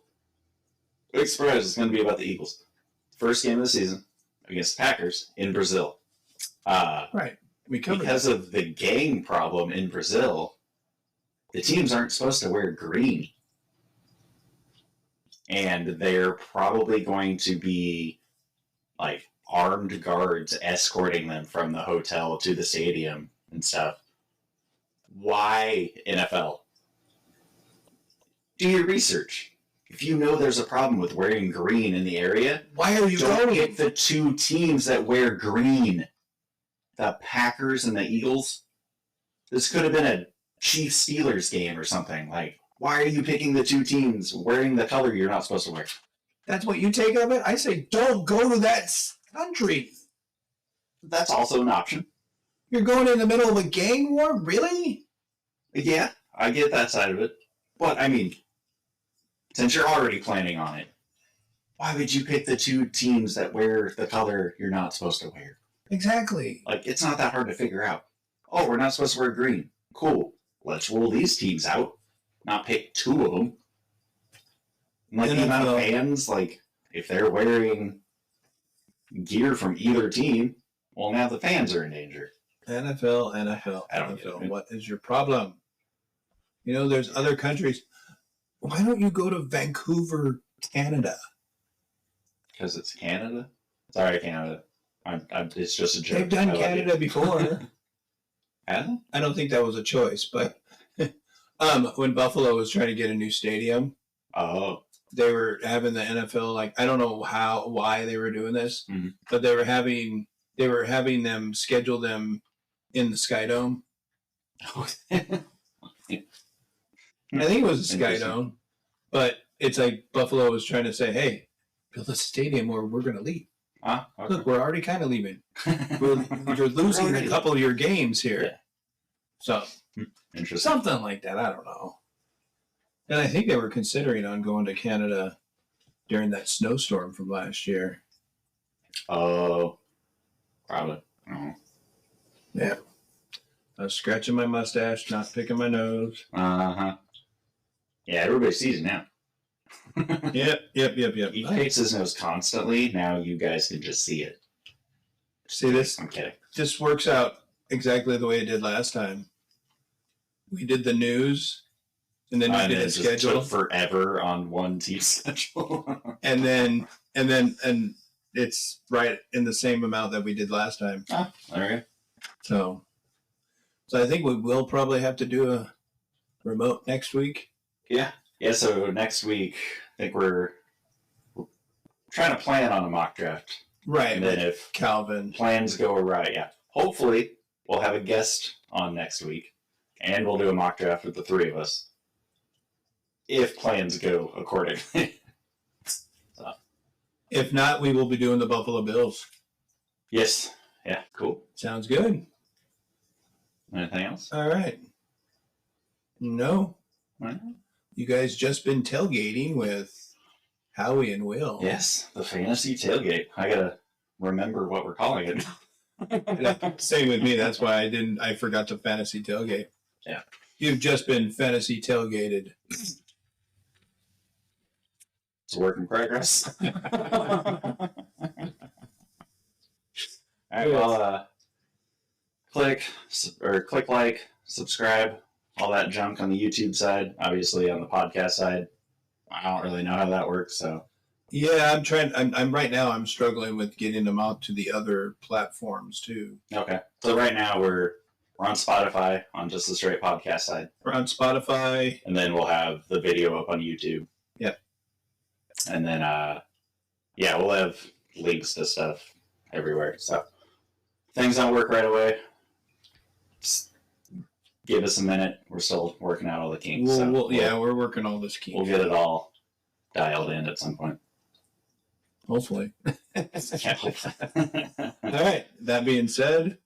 big surprise is going to be about the Eagles. First game of the season against Packers in Brazil. Right. We covered because of the gang problem in Brazil, the teams aren't supposed to wear green. And they're probably going to be like armed guards escorting them from the hotel to the stadium and stuff. Why, NFL? Do your research. If you know there's a problem with wearing green in the area, Why are you don't going? get the two teams that wear green. the Packers and the Eagles. This could have been a Chiefs Steelers game or something. Like, why are you picking the two teams wearing the color you're not supposed to wear? That's what you take of it? I say don't go to that country. That's also an option. You're going in the middle of a gang war? Really? Yeah, I get that side of it. But, I mean, since you're already planning on it, why would you pick the two teams that wear the color you're not supposed to wear? Exactly. Like, it's not that hard to figure out. Oh, we're not supposed to wear green. Cool. Let's rule these teams out. Not pick two of them. And like, the amount of fans, like, if they're wearing gear from either team, well, now the fans are in danger. NFL. I don't get it. What is your problem? You know, there's other countries. Why don't you go to Vancouver, Canada? Because it's Canada? Sorry, Canada. It's just a joke. They've done Canada before. Have they? I don't think that was a choice, but when Buffalo was trying to get a new stadium, they were having the NFL, like, I don't know why they were doing this, but they were having them schedule them in the Sky Dome. I think it was a Sky Dome, but it's like Buffalo was trying to say, hey, build a stadium or we're going to leave. Okay. Look, we're already kind of leaving. You're losing a couple of your games here. Yeah. So, interesting. Something like that. I don't know. And I think they were considering on going to Canada during that snowstorm from last year. Oh, probably. Yeah. I was scratching my mustache, not picking my nose. Uh-huh. Yeah, everybody sees it now. Yep. He picks his nose constantly. Now you guys can just see it. See this? I'm kidding. Just works out exactly the way it did last time. We did the news, and then we did a schedule. Took forever on one team schedule. and it's right in the same amount that we did last time. Oh, all right. So I think we will probably have to do a remote next week. Yeah. So next week, I think we're trying to plan on a mock draft. Right. And then if Calvin plans go awry, hopefully we'll have a guest on next week, and we'll do a mock draft with the three of us. If plans go accordingly. So. If not, we will be doing the Buffalo Bills. Yes. Yeah, cool. Sounds good. Anything else? All right. No. Right. You guys just been tailgating with Howie and Will. Yes, the fantasy tailgate. I gotta remember what we're calling it. Same with me. That's why I forgot to fantasy tailgate. Yeah. You've just been fantasy tailgated. It's a work in progress. All right, well, click like, subscribe, all that junk on the YouTube side. Obviously, on the podcast side, I don't really know how that works. So yeah, I'm struggling with getting them out to the other platforms too. Okay, so right now we're on Spotify on just the straight podcast side. We're on Spotify, and then we'll have the video up on YouTube. Yep. And then we'll have links to stuff everywhere. So things don't work right away. Just give us a minute. We're still working out all the kinks. We're working all this kinks. We'll get it all dialed in at some point. Hopefully. Hopefully. All right. That being said,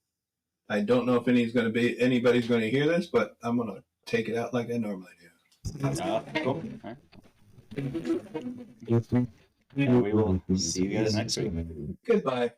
I don't know if anybody's going to hear this, but I'm going to take it out like I normally do. Cool. All right. We will see you guys next week. Goodbye.